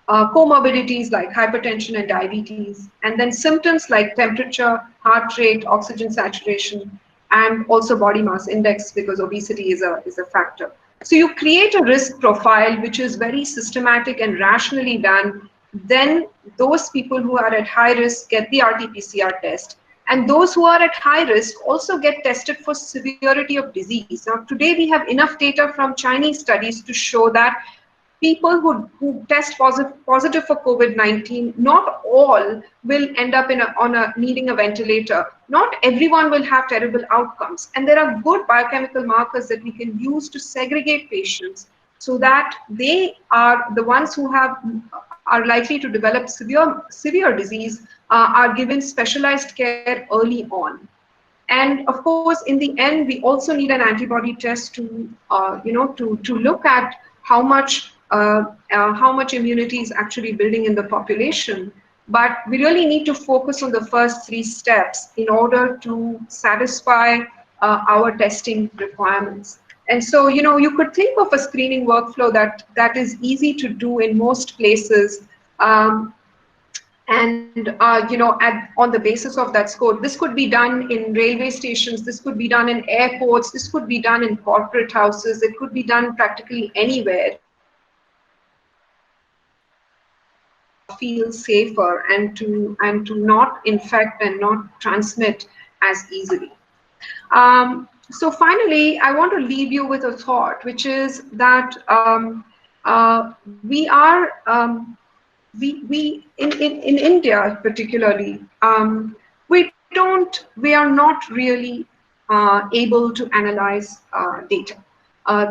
comorbidities like hypertension and diabetes, and then symptoms like temperature, heart rate, oxygen saturation, and also body mass index, because obesity is a factor. So you create a risk profile which is very systematic and rationally done. Then those people who are at high risk get the RT-PCR test. And those who are at high risk also get tested for severity of disease. Now, today we have enough data from Chinese studies to show that people who test positive for COVID-19, not all will end up needing a ventilator. Not everyone will have terrible outcomes. And there are good biochemical markers that we can use to segregate patients so that they are the ones who are likely to develop severe disease, are given specialized care early on. And of course, in the end, we also need an antibody test to look at how much immunity is actually building in the population. but we really need to focus on the first 3 steps in order to satisfy our testing requirements. And so, you could think of a screening workflow that is easy to do in most places. On the basis of that score, this could be done in railway stations, this could be done in airports, this could be done in corporate houses, it could be done practically anywhere. Feel safer and to not infect and not transmit as easily. So finally, I want to leave you with a thought, which is that we are in India particularly, we are not really able to analyze data.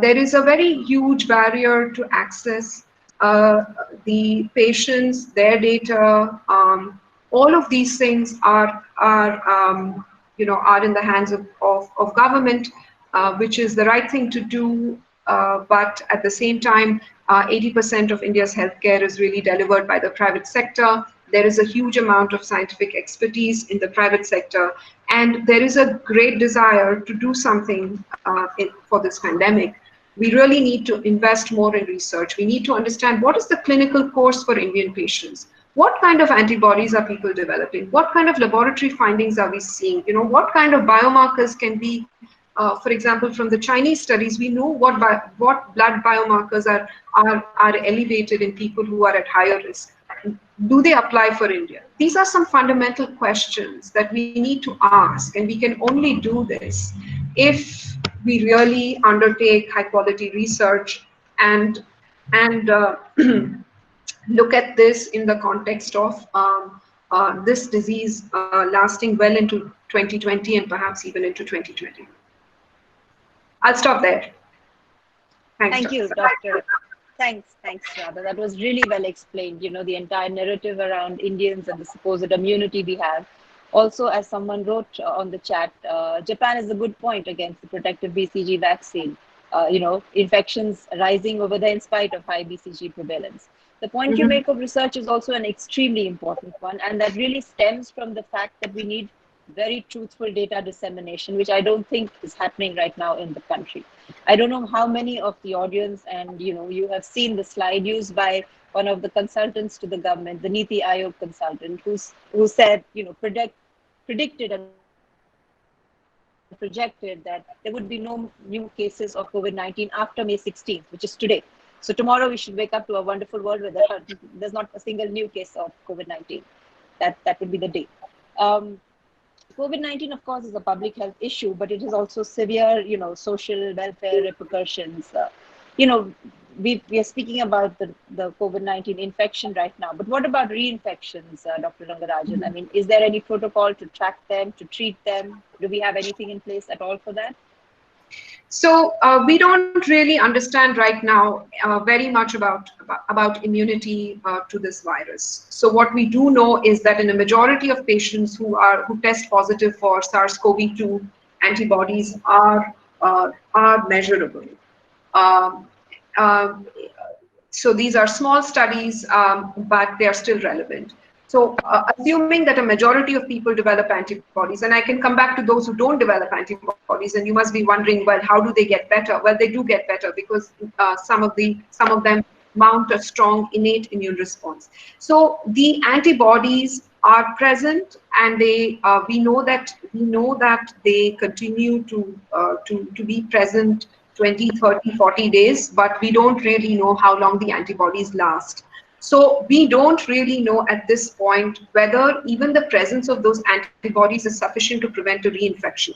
There is a very huge barrier to access the patients, their data. All of these things are in the hands of government, which is the right thing to do. But at the same time, 80% of India's healthcare is really delivered by the private sector. There is a huge amount of scientific expertise in the private sector, and there is a great desire to do something for this pandemic. We really need to invest more in research. We need to understand what is the clinical course for Indian patients. What kind of antibodies are people developing? What kind of laboratory findings are we seeing? What kind of biomarkers can be, for example, from the Chinese studies, we know what blood biomarkers are elevated in people who are at higher risk. Do they apply for India? These are some fundamental questions that we need to ask, and we can only do this if we really undertake high quality research and look at this in the context of this disease lasting well into 2020 and perhaps even into 2020. I'll stop there. Thank you, Doctor. Thanks, Radha. That was really well explained, the entire narrative around Indians and the supposed immunity we have. Also, as someone wrote on the chat, Japan is a good point against the protective BCG vaccine. Infections rising over there in spite of high BCG prevalence. The point you make of research is also an extremely important one, and that really stems from the fact that we need very truthful data dissemination, which I don't think is happening right now in the country. I don't know how many of the audience, and you have seen the slide used by one of the consultants to the government, the Niti Aayog consultant, who said, predicted and projected that there would be no new cases of COVID-19 after May 16th, which is today. So tomorrow we should wake up to a wonderful world where there's not a single new case of COVID-19. That would be the day. COVID-19, of course, is a public health issue, but it is also severe, social welfare repercussions. We are speaking about the COVID-19 infection right now, but what about reinfections, Dr. Rangarajan? I mean, is there any protocol to track them, to treat them? Do we have anything in place at all for that? So we don't really understand right now very much about immunity to this virus. So what we do know is that in a majority of patients who test positive for SARS-CoV-2, antibodies are measurable. So these are small studies, but they are still relevant. So assuming that a majority of people develop antibodies, and I can come back to those who don't develop antibodies, and you must be wondering, well, how do they get better? Well, they do get better because some of them mount a strong innate immune response. So the antibodies are present, and we know that they continue to be present 20, 30, 40 days, but we don't really know how long the antibodies last. So we don't really know at this point whether even the presence of those antibodies is sufficient to prevent a reinfection.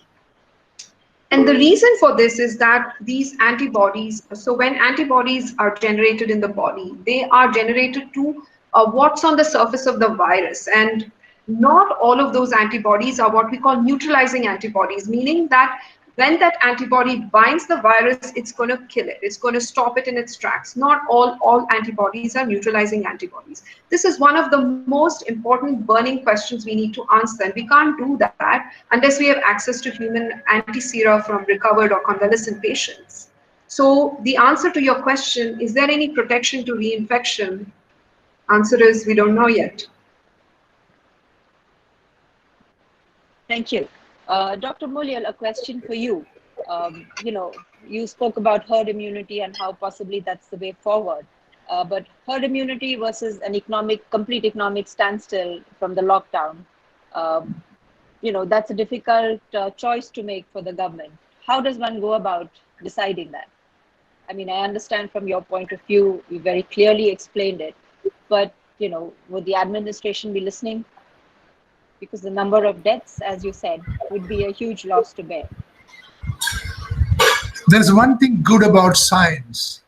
And the reason for this is that these antibodies, so when antibodies are generated in the body, they are generated to what's on the surface of the virus. And not all of those antibodies are what we call neutralizing antibodies, meaning that when that antibody binds the virus, it's going to kill it. It's going to stop it in its tracks. Not all antibodies are neutralizing antibodies. This is one of the most important burning questions we need to answer. And we can't do that unless we have access to human anti-sera from recovered or convalescent patients. So the answer to your question, is there any protection to reinfection? Answer is we don't know yet. Thank you. Dr. Mulyal, a question for you. You spoke about herd immunity and how possibly that's the way forward. But herd immunity versus an complete economic standstill from the lockdown, that's a difficult choice to make for the government. How does one go about deciding that? I mean, I understand from your point of view, you very clearly explained it, but, would the administration be listening? Because the number of deaths, as you said, would be a huge loss to bear. There's one thing good about science.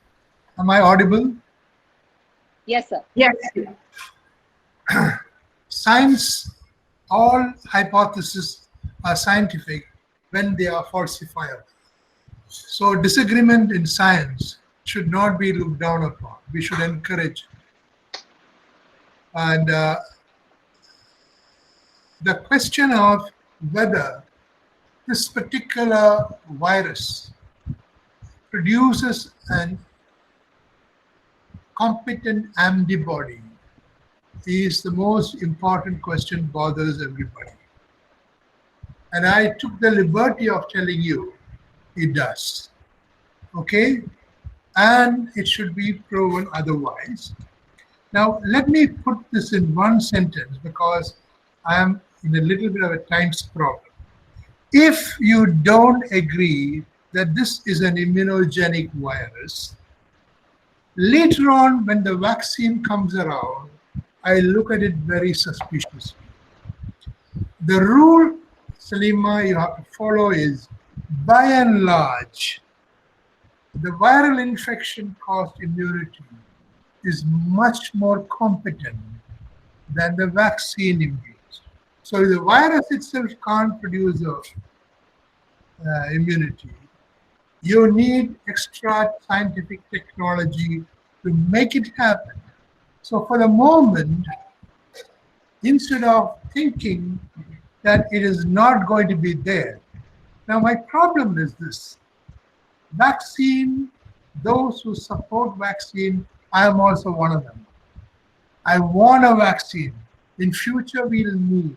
Am I audible? Yes, sir. Yes. Science, all hypotheses are scientific when they are falsifiable. So disagreement in science should not be looked down upon. We should encourage it. And the question of whether this particular virus produces an competent antibody is the most important question, bothers everybody. And I took the liberty of telling you it does. Okay? And it should be proven otherwise. Now, let me put this in one sentence because I am in a little bit of a time problem. If you don't agree that this is an immunogenic virus, later on when the vaccine comes around, I look at it very suspiciously. The rule, Saleema, you have to follow is, by and large, the viral infection caused immunity is much more competent than the vaccine immunity. So if the virus itself can't produce immunity, you need extra scientific technology to make it happen. So for the moment, instead of thinking that it is not going to be there, now my problem is this. Vaccine, those who support vaccine, I am also one of them. I want a vaccine. In future, we'll need.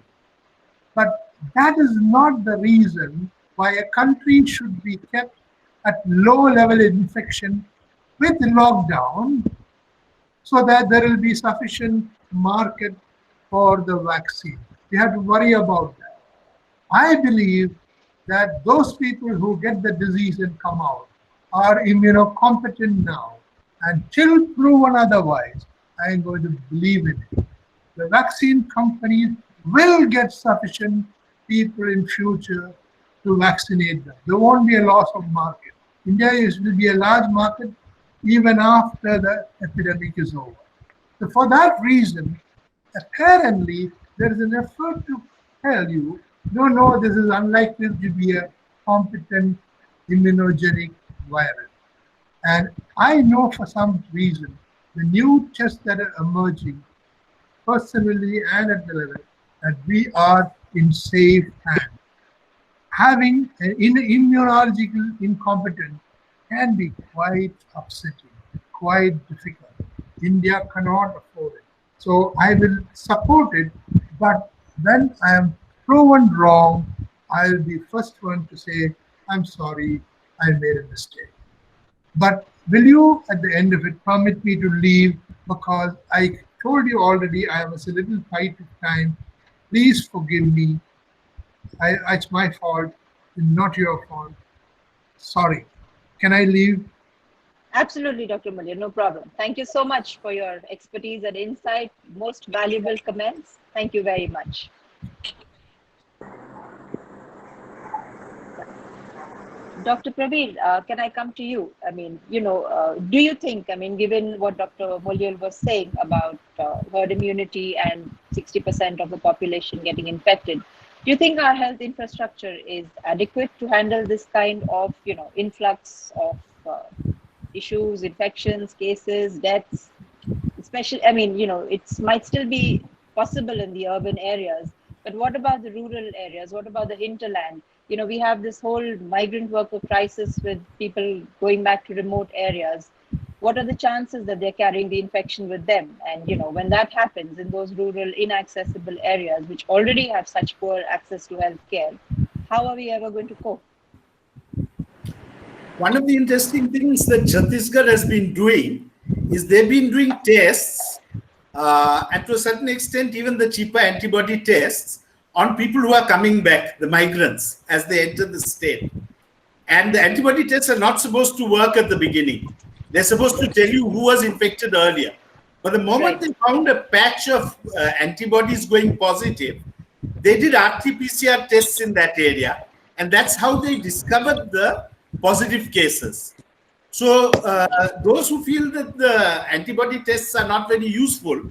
But that is not the reason why a country should be kept at low level infection with lockdown so that there will be sufficient market for the vaccine. We have to worry about that. I believe that those people who get the disease and come out are immunocompetent now. Until proven otherwise, I am going to believe in it. The vaccine companies will get sufficient people in future to vaccinate them. There won't be a loss of market. India will be a large market even after the epidemic is over. So for that reason, apparently there is an effort to tell you, no, this is unlikely to be a competent immunogenic virus. And I know for some reason, the new tests that are emerging, personally and at the level, that we are in safe hands. Having an immunological incompetence can be quite upsetting, quite difficult. India cannot afford it. So I will support it, but when I am proven wrong, I will be first one to say, I'm sorry, I made a mistake. But will you, at the end of it, permit me to leave? Because I told you already I was a little tight of time. Please forgive me. It's my fault, not your fault. Sorry. Can I leave? Absolutely, Dr. Mulyal, no problem. Thank you so much for your expertise and insight. Most valuable comments. Thank you very much. Dr. Praveen, can I come to you? I mean, do you think, given what Dr. Mulyal was saying about herd immunity and 60% of the population getting infected, do you think our health infrastructure is adequate to handle this kind of, influx of issues, infections, cases, deaths? Especially, it might still be possible in the urban areas, but what about the rural areas? What about the hinterland? We have this whole migrant worker crisis with people going back to remote areas. what are the chances that they're carrying the infection with them? And, when that happens in those rural, inaccessible areas, which already have such poor access to healthcare, how are we ever going to cope? One of the interesting things that Chhattisgarh has been doing is they've been doing tests, and to a certain extent, even the cheaper antibody tests on people who are coming back, the migrants, as they enter the state. And the antibody tests are not supposed to work at the beginning. They're supposed to tell you who was infected earlier. But the moment they found a patch of antibodies going positive, they did RT-PCR tests in that area. And that's how they discovered the positive cases. So those who feel that the antibody tests are not very useful,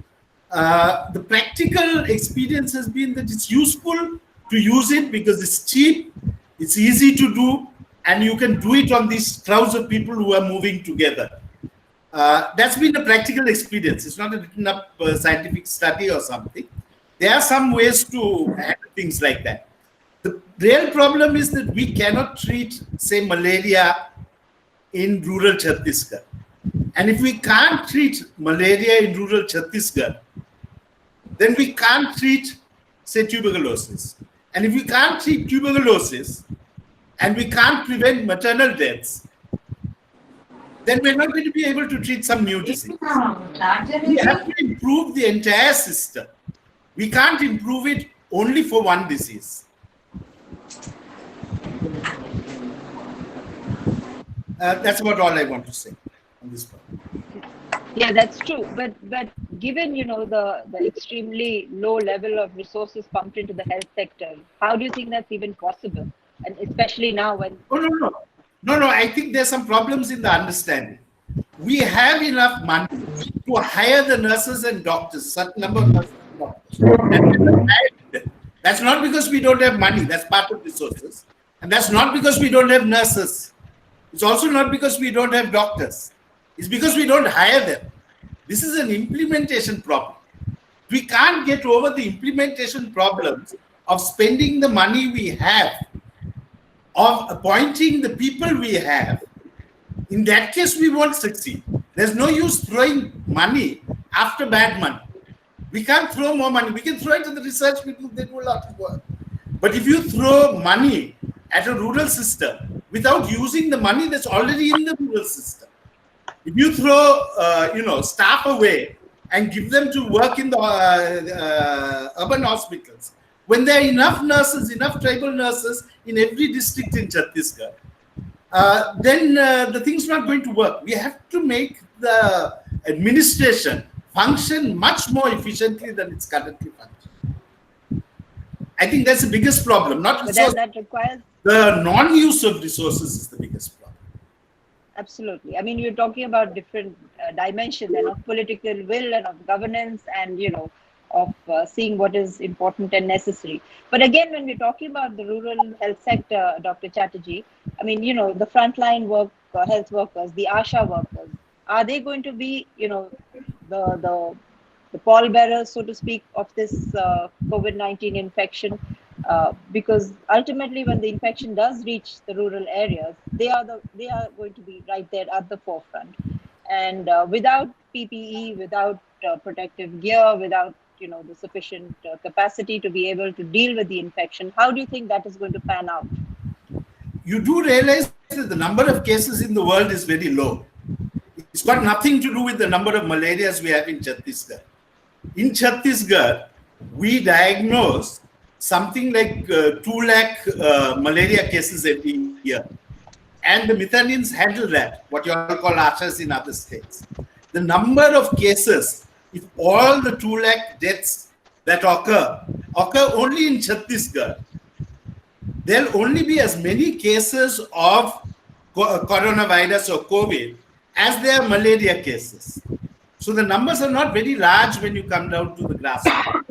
the practical experience has been that it's useful to use it because it's cheap, it's easy to do, and you can do it on these crowds of people who are moving together. That's been a practical experience. It's not a written up scientific study or something. There are some ways to handle things like that. The real problem is that we cannot treat, say, malaria in rural Chhattisgarh. And if we can't treat malaria in rural Chhattisgarh, then we can't treat, say, tuberculosis. And if we can't treat tuberculosis, and we can't prevent maternal deaths, then we're not going to be able to treat some new disease. We have to improve the entire system. We can't improve it only for one disease. That's about all I want to say on this point. Yeah, that's true. But given the extremely low level of resources pumped into the health sector, how do you think that's even possible? And especially now when... No, I think there's some problems in the understanding. We have enough money to hire the nurses and doctors, a certain number of nurses and doctors. That's not because we don't have money. That's part of resources. And that's not because we don't have nurses. It's also not because we don't have doctors. It's because we don't hire them. This is an implementation problem. We can't get over the implementation problems of spending the money we have, of appointing the people we have. In that case, we won't succeed. There's no use throwing money after bad money. We can't throw more money. We can throw it to the research people, they do a lot of work. But if you throw money at a rural system without using the money that's already in the rural system, if you throw staff away and give them to work in the urban hospitals, when there are enough nurses, enough tribal nurses in every district in Chhattisgarh, then the thing's not going to work. We have to make the administration function much more efficiently than it's currently functioning. I think that's the biggest problem. Not resources. That requires... The non-use of resources is the biggest problem. Absolutely. I mean, you're talking about different dimensions and of political will and of governance and, of seeing what is important and necessary. But again, when we're talking about the rural health sector, Dr. Chatterjee, I mean, the frontline health workers, the ASHA workers, are they going to be, the pallbearers, so to speak, of this COVID-19 infection? Because ultimately, when the infection does reach the rural areas, they are going to be right there at the forefront. And without PPE, without protective gear, without the sufficient capacity to be able to deal with the infection, how do you think that is going to pan out? You do realize that the number of cases in the world is very low. It's got nothing to do with the number of malarias we have in Chhattisgarh. In Chhattisgarh, we diagnose something like 2 lakh malaria cases every year. And the Mithanians handle that, what you all call ASHAs in other states. The number of cases, if all the 2 lakh deaths that occur only in Chhattisgarh, there'll only be as many cases of coronavirus or COVID as there are malaria cases. So the numbers are not very large when you come down to the grassroots.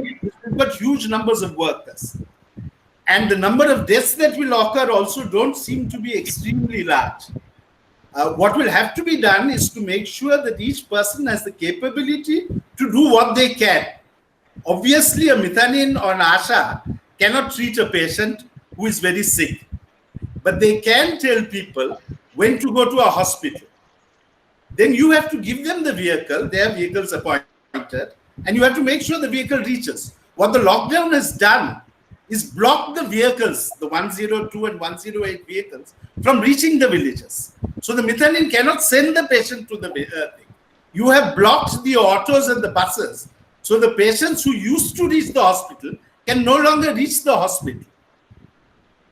We've got huge numbers of workers. And the number of deaths that will occur also don't seem to be extremely large. What will have to be done is to make sure that each person has the capability to do what they can. Obviously, a Mithanian or an ASHA cannot treat a patient who is very sick. But they can tell people when to go to a hospital. then you have to give them the vehicle, their vehicles appointed, and you have to make sure the vehicle reaches. What the lockdown has done is block the vehicles, the 102 and 108 vehicles, from reaching the villages. So the methanion cannot send the patient to the thing. You have blocked the autos and the buses. So the patients who used to reach the hospital can no longer reach the hospital.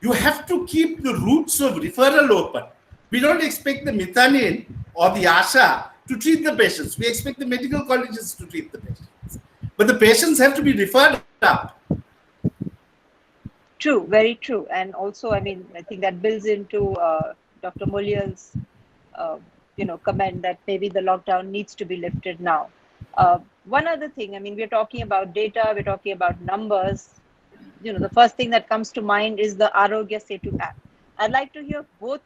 You have to keep the routes of referral open. We don't expect the methanion or the ASHA to treat the patients. We expect the medical colleges to treat the patients. But the patients have to be referred up. True, very true. And also, I mean, I think that builds into Dr. Mulia's, comment that maybe the lockdown needs to be lifted now. One other thing, I mean, we're talking about data, we're talking about numbers. The first thing that comes to mind is the Arogya Setu app. I'd like to hear both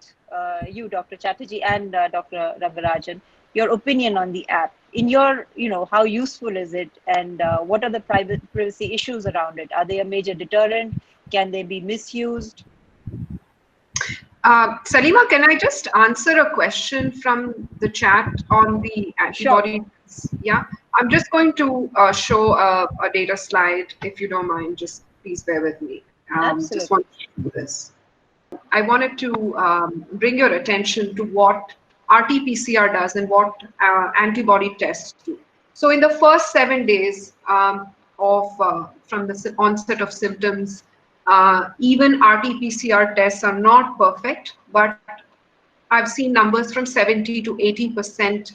you, Dr. Chatterjee, and Dr. Rangarajan, your opinion on the app. In your, how useful is it, and what are the privacy issues around it? Are they a major deterrent? Can they be misused? Saleema, can I just answer a question from the chat on the antibody? Sure. Yeah, I'm just going to show a data slide, if you don't mind. Just please bear with me. Just want to do this. I wanted to bring your attention to what RT-PCR does and what antibody tests do. So in the first 7 days from the onset of symptoms, even RT-PCR tests are not perfect, but I've seen numbers from 70 to 80%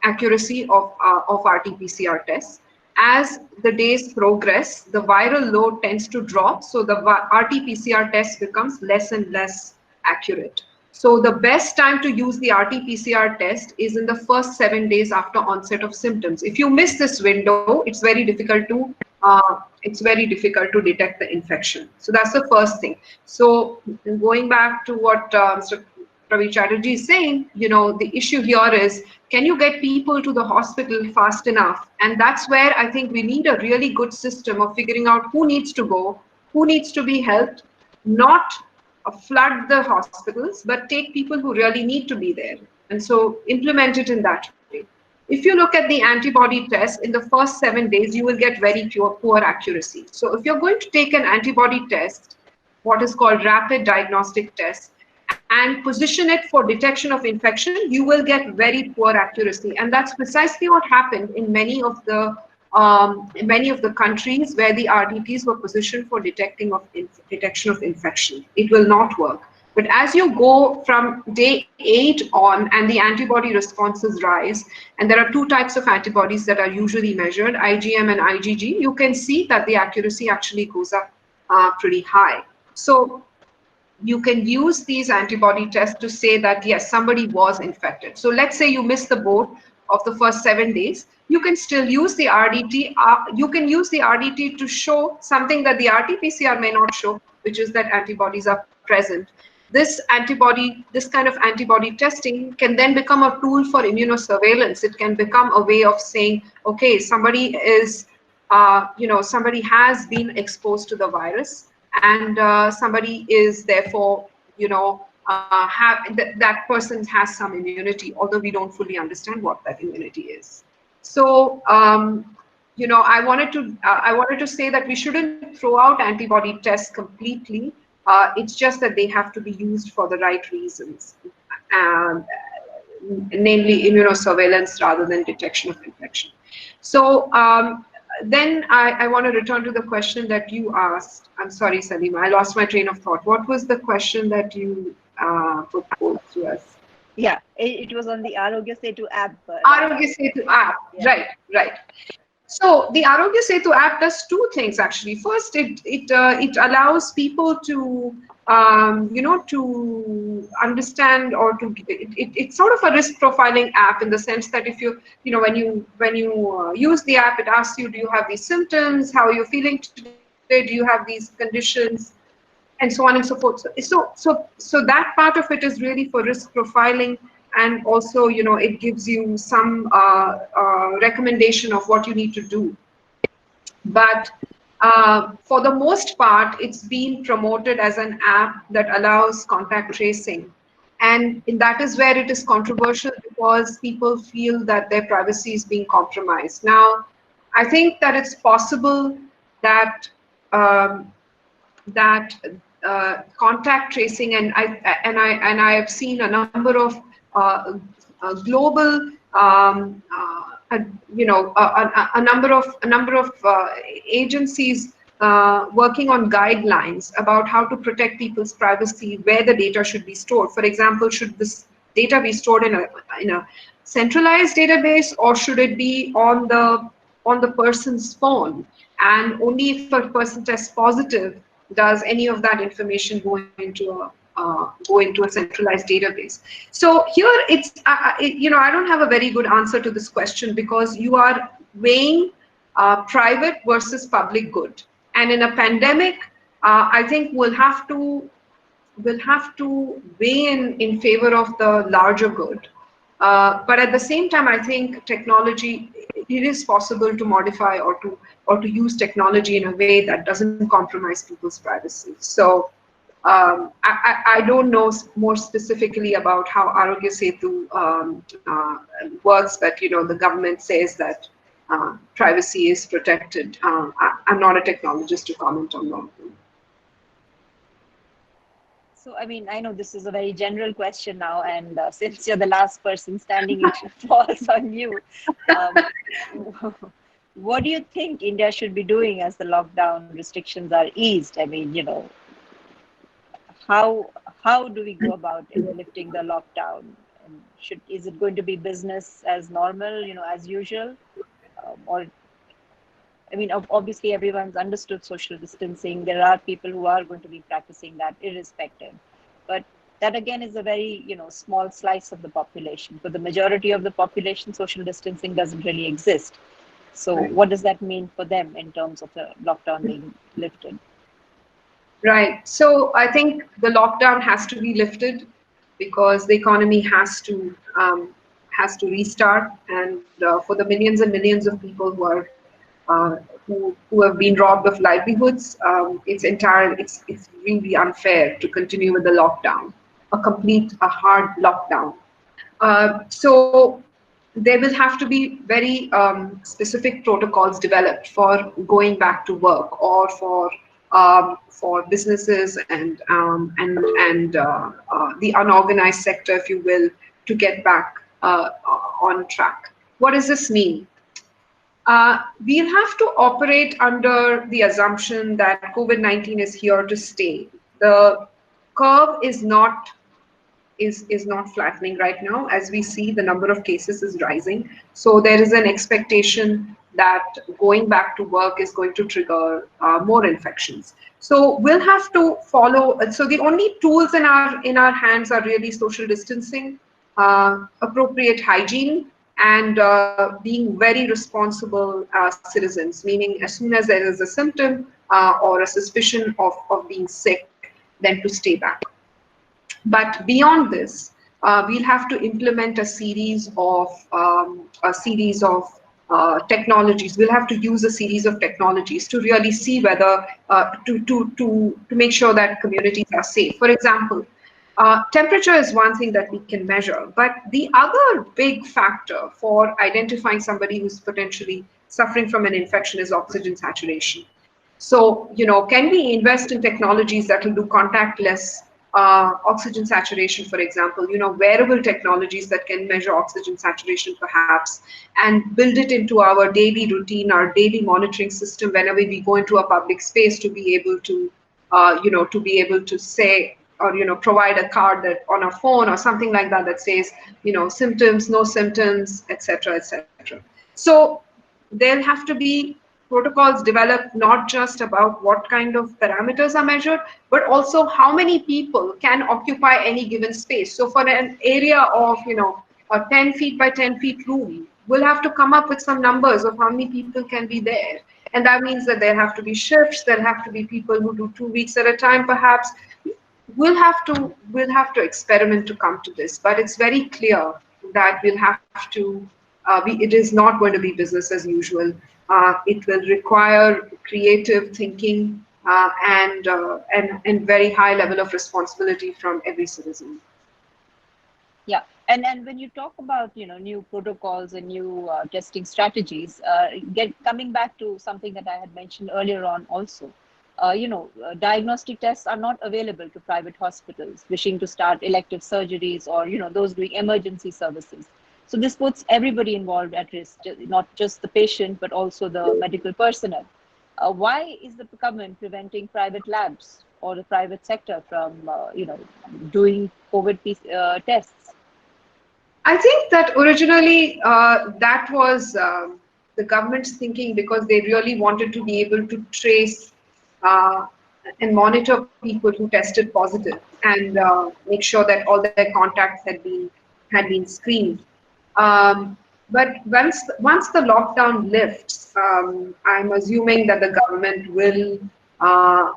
accuracy of RT-PCR tests. As the days progress, the viral load tends to drop, so the RT-PCR test becomes less and less accurate. So the best time to use the RT-PCR test is in the first 7 days after onset of symptoms. If you miss this window, it's very difficult to detect the infection. So that's the first thing. So going back to what Mr. Ravi Chatterjee is saying, the issue here is, can you get people to the hospital fast enough? And that's where I think we need a really good system of figuring out who needs to go, who needs to be helped, not flood the hospitals, but take people who really need to be there. And so implement it in that way. If you look at the antibody test, in the first 7 days, you will get very poor accuracy. So if you're going to take an antibody test, what is called rapid diagnostic test, and position it for detection of infection, you will get very poor accuracy. And that's precisely what happened in many of the countries where the RDTs were positioned for detection of infection. It will not work. But as you go from day 8 on and the antibody responses rise, and there are 2 types of antibodies that are usually measured, IgM and IgG, you can see that the accuracy actually goes up pretty high. So you can use these antibody tests to say that, yes, somebody was infected. So let's say you missed the boat of the first 7 days, you can still use the RDT. You can use the RDT to show something that the RT-PCR may not show, which is that antibodies are present. This kind of antibody testing can then become a tool for immunosurveillance. It can become a way of saying, okay, somebody is, somebody has been exposed to the virus, and somebody is therefore, that person has some immunity, although we don't fully understand what that immunity is. So, I wanted to say that we shouldn't throw out antibody tests completely. It's just that they have to be used for the right reasons, namely immunosurveillance rather than detection of infection. So then I want to return to the question that you asked. I'm sorry, Saleema, I lost my train of thought. What was the question that you proposed to us? Yeah, it was on the Arogya Setu app. Arogya Setu app, yeah. Right. So the Arogya Setu app does 2 things actually. First, it allows people to to understand, or it's sort of a risk profiling app in the sense that if when you use the app, it asks you, do you have these symptoms? How are you feeling today? Do you have these conditions? And so on and so forth. So that part of it is really for risk profiling, and also it gives you some recommendation of what you need to do. But for the most part, it's been promoted as an app that allows contact tracing. And that is where it is controversial, because people feel that their privacy is being compromised. Now, I think that it's possible that contact tracing, and I have seen a number of global a number of agencies working on guidelines about how to protect people's privacy, where the data should be stored. For example, should this data be stored in a centralized database, or should it be on the person's phone? And only if a person tests positive does any of that information go into a centralized database. So here it's I don't have a very good answer to this question, because you are weighing private versus public good. And in a pandemic, I think we'll have to weigh in favor of the larger good. But at the same time, I think technology, it is possible to modify or to use technology in a way that doesn't compromise people's privacy. So I don't know more specifically about how Arogya Setu works, but the government says that privacy is protected. I'm not a technologist to comment on that. So, I mean, I know this is a very general question now, and since you're the last person standing, it falls on you. What do you think India should be doing as the lockdown restrictions are eased? I mean, how do we go about lifting the lockdown? And is it going to be business as normal, as usual, or? I mean, obviously, everyone's understood social distancing. There are people who are going to be practicing that irrespective. But that, again, is a very, small slice of the population. For the majority of the population, social distancing doesn't really exist. So what does that mean for them in terms of the lockdown being lifted? Right. So I think the lockdown has to be lifted, because the economy has to restart. And for the millions and millions of people who are who have been robbed of livelihoods, it's really unfair to continue with the lockdown, a hard lockdown. So there will have to be very specific protocols developed for going back to work, or for businesses and the unorganized sector, if you will, to get back on track. What does this mean? We'll have to operate under the assumption that COVID-19 is here to stay. The curve is not flattening right now. As we see, the number of cases is rising. So there is an expectation that going back to work is going to trigger more infections. So we'll have to follow. So the only tools in our hands are really social distancing, appropriate hygiene, and being very responsible citizens, meaning as soon as there is a symptom or a suspicion of being sick, then to stay back. But beyond this, we'll have to implement a series of technologies. We'll have to use a series of technologies to really see whether to make sure that communities are safe. For example, temperature is one thing that we can measure, but the other big factor for identifying somebody who's potentially suffering from an infection is oxygen saturation. So, can we invest in technologies that will do contactless oxygen saturation, for example, wearable technologies that can measure oxygen saturation perhaps, and build it into our daily routine, our daily monitoring system whenever we go into a public space, to be able to say, or provide a card that on a phone or something like that that says symptoms, no symptoms, etc., etc. So there'll have to be protocols developed, not just about what kind of parameters are measured, but also how many people can occupy any given space. So for an area of a 10 feet by 10 feet room, we'll have to come up with some numbers of how many people can be there. And that means that there have to be shifts, there have to be people who do 2 weeks at a time perhaps. We'll have to experiment to come to this, but it's very clear that we'll have to. It is not going to be business as usual. It will require creative thinking and very high level of responsibility from every citizen. Yeah, and when you talk about new protocols and new testing strategies, coming back to something that I had mentioned earlier on also, diagnostic tests are not available to private hospitals wishing to start elective surgeries or those doing emergency services. So this puts everybody involved at risk, not just the patient but also the medical personnel. Why is the government preventing private labs or the private sector from doing COVID tests? I think that originally that was the government's thinking, because they really wanted to be able to trace uh, and monitor people who tested positive, and make sure that all their contacts had been screened. But once the lockdown lifts, I'm assuming that the government uh,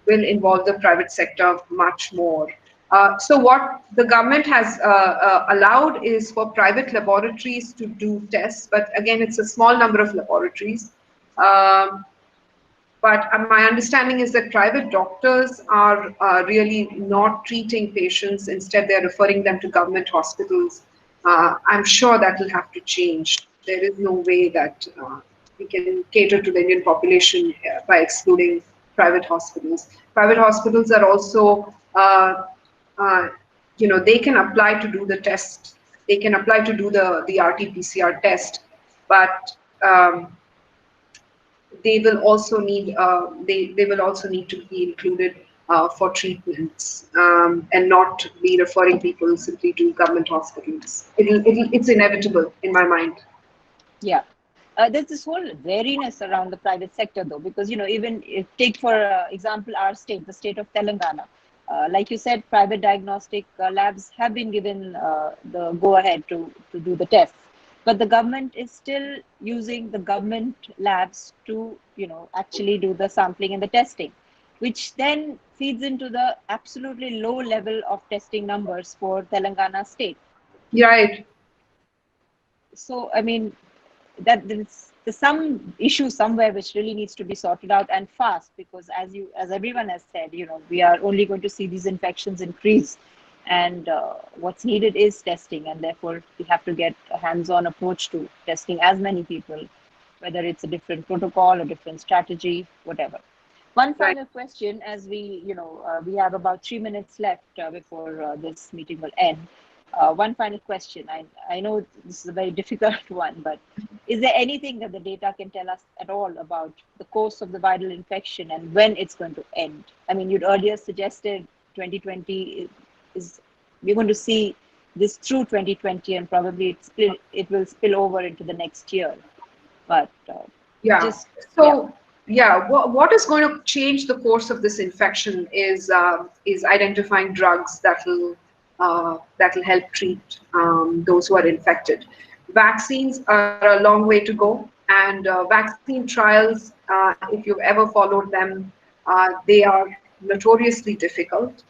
will involve the private sector much more. So what the government has allowed is for private laboratories to do tests, but again, it's a small number of laboratories. Um, but my understanding is that private doctors are really not treating patients. Instead, they're referring them to government hospitals. I'm sure that will have to change. There is no way that we can cater to the Indian population by excluding private hospitals. Private hospitals are also, uh, they can apply to do the test. They can apply to do the RT-PCR test, but they will also need to be included for treatments, and not be referring people simply to government hospitals. It's inevitable in my mind. Yeah. There's this whole wariness around the private sector, though, because, even if take for example our state, the state of Telangana, like you said, private diagnostic labs have been given the go-ahead to do the tests. But the government is still using the government labs to, actually do the sampling and the testing, which then feeds into the absolutely low level of testing numbers for Telangana state. Right. So, I mean, that there's some issue somewhere which really needs to be sorted out and fast, because as everyone has said, we are only going to see these infections increase, and what's needed is testing, and therefore we have to get a hands-on approach to testing as many people, whether it's a different protocol, a different strategy, whatever. One Right. final question, as we have about 3 minutes left before this meeting will end. One final question. I know this is a very difficult one, but is there anything that the data can tell us at all about the course of the viral infection and when it's going to end? I mean, you'd earlier suggested 2020 is we're going to see this through 2020, and probably it will spill over into the next year. But Yeah. just So yeah, what is going to change the course of this infection is identifying drugs that will help treat those who are infected. Vaccines are a long way to go, and vaccine trials, if you've ever followed them, they are notoriously difficult.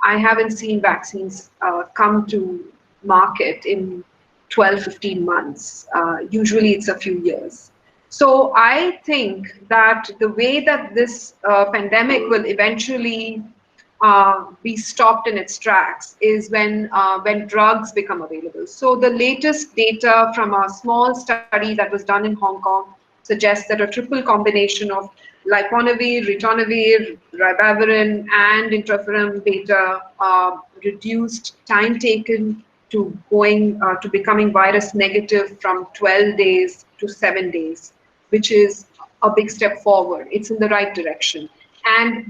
I haven't seen vaccines come to market in 12, 15 months. Usually it's a few years. So I think that the way that this pandemic will eventually be stopped in its tracks is when drugs become available. So the latest data from a small study that was done in Hong Kong suggests that a triple combination of leponavir, ritonavir, ribavirin, and interferon beta reduced time taken to becoming virus negative from 12 days to 7 days, which is a big step forward. It's in the right direction. And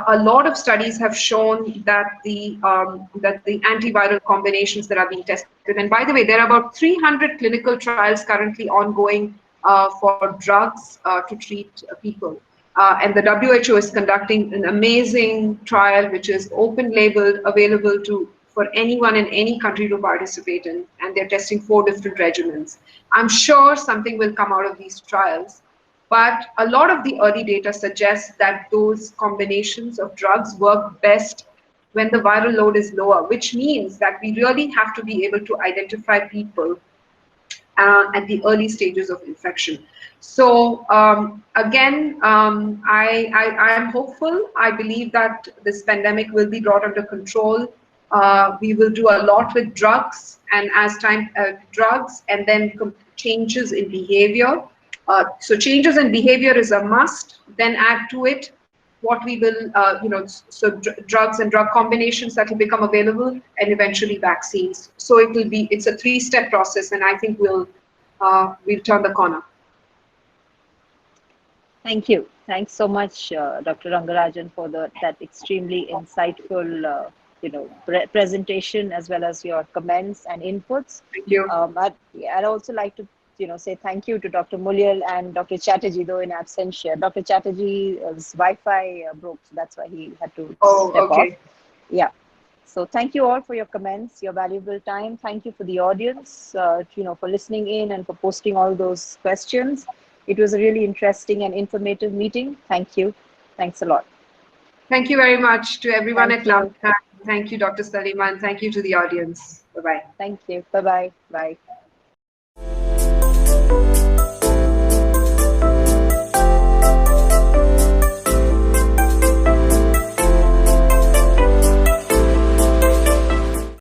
a lot of studies have shown that the antiviral combinations that are being tested. And by the way, there are about 300 clinical trials currently ongoing for drugs to treat people. And the WHO is conducting an amazing trial, which is open labeled, available for anyone in any country to participate in. And they're testing 4 different regimens. I'm sure something will come out of these trials. But a lot of the early data suggests that those combinations of drugs work best when the viral load is lower, which means that we really have to be able to identify people at the early stages of infection. So again, I am hopeful. I believe that this pandemic will be brought under control We will do a lot with drugs, and as time drugs, and then changes in behavior. So changes in behavior is a must. Then add to it what we will, drugs and drug combinations that will become available, and eventually vaccines. So it's a 3-step process, and I think we'll turn the corner. Thank you. Thanks so much, Dr. Rangarajan, for that extremely insightful, presentation, as well as your comments and inputs. Thank you. I'd also like to, say thank you to Dr. Mulyal and Dr. Chatterjee, though in absentia. Dr. Chatterjee's Wi-Fi broke, so that's why he had to step off. Yeah. So thank you all for your comments, your valuable time. Thank you for the audience, for listening in and for posting all those questions. It was a really interesting and informative meeting. Thank you. Thanks a lot. Thank you very much to everyone at Lamakaan. Thank you, Dr. Saleema, and thank you to the audience. Bye-bye. Thank you. Bye-bye. Bye.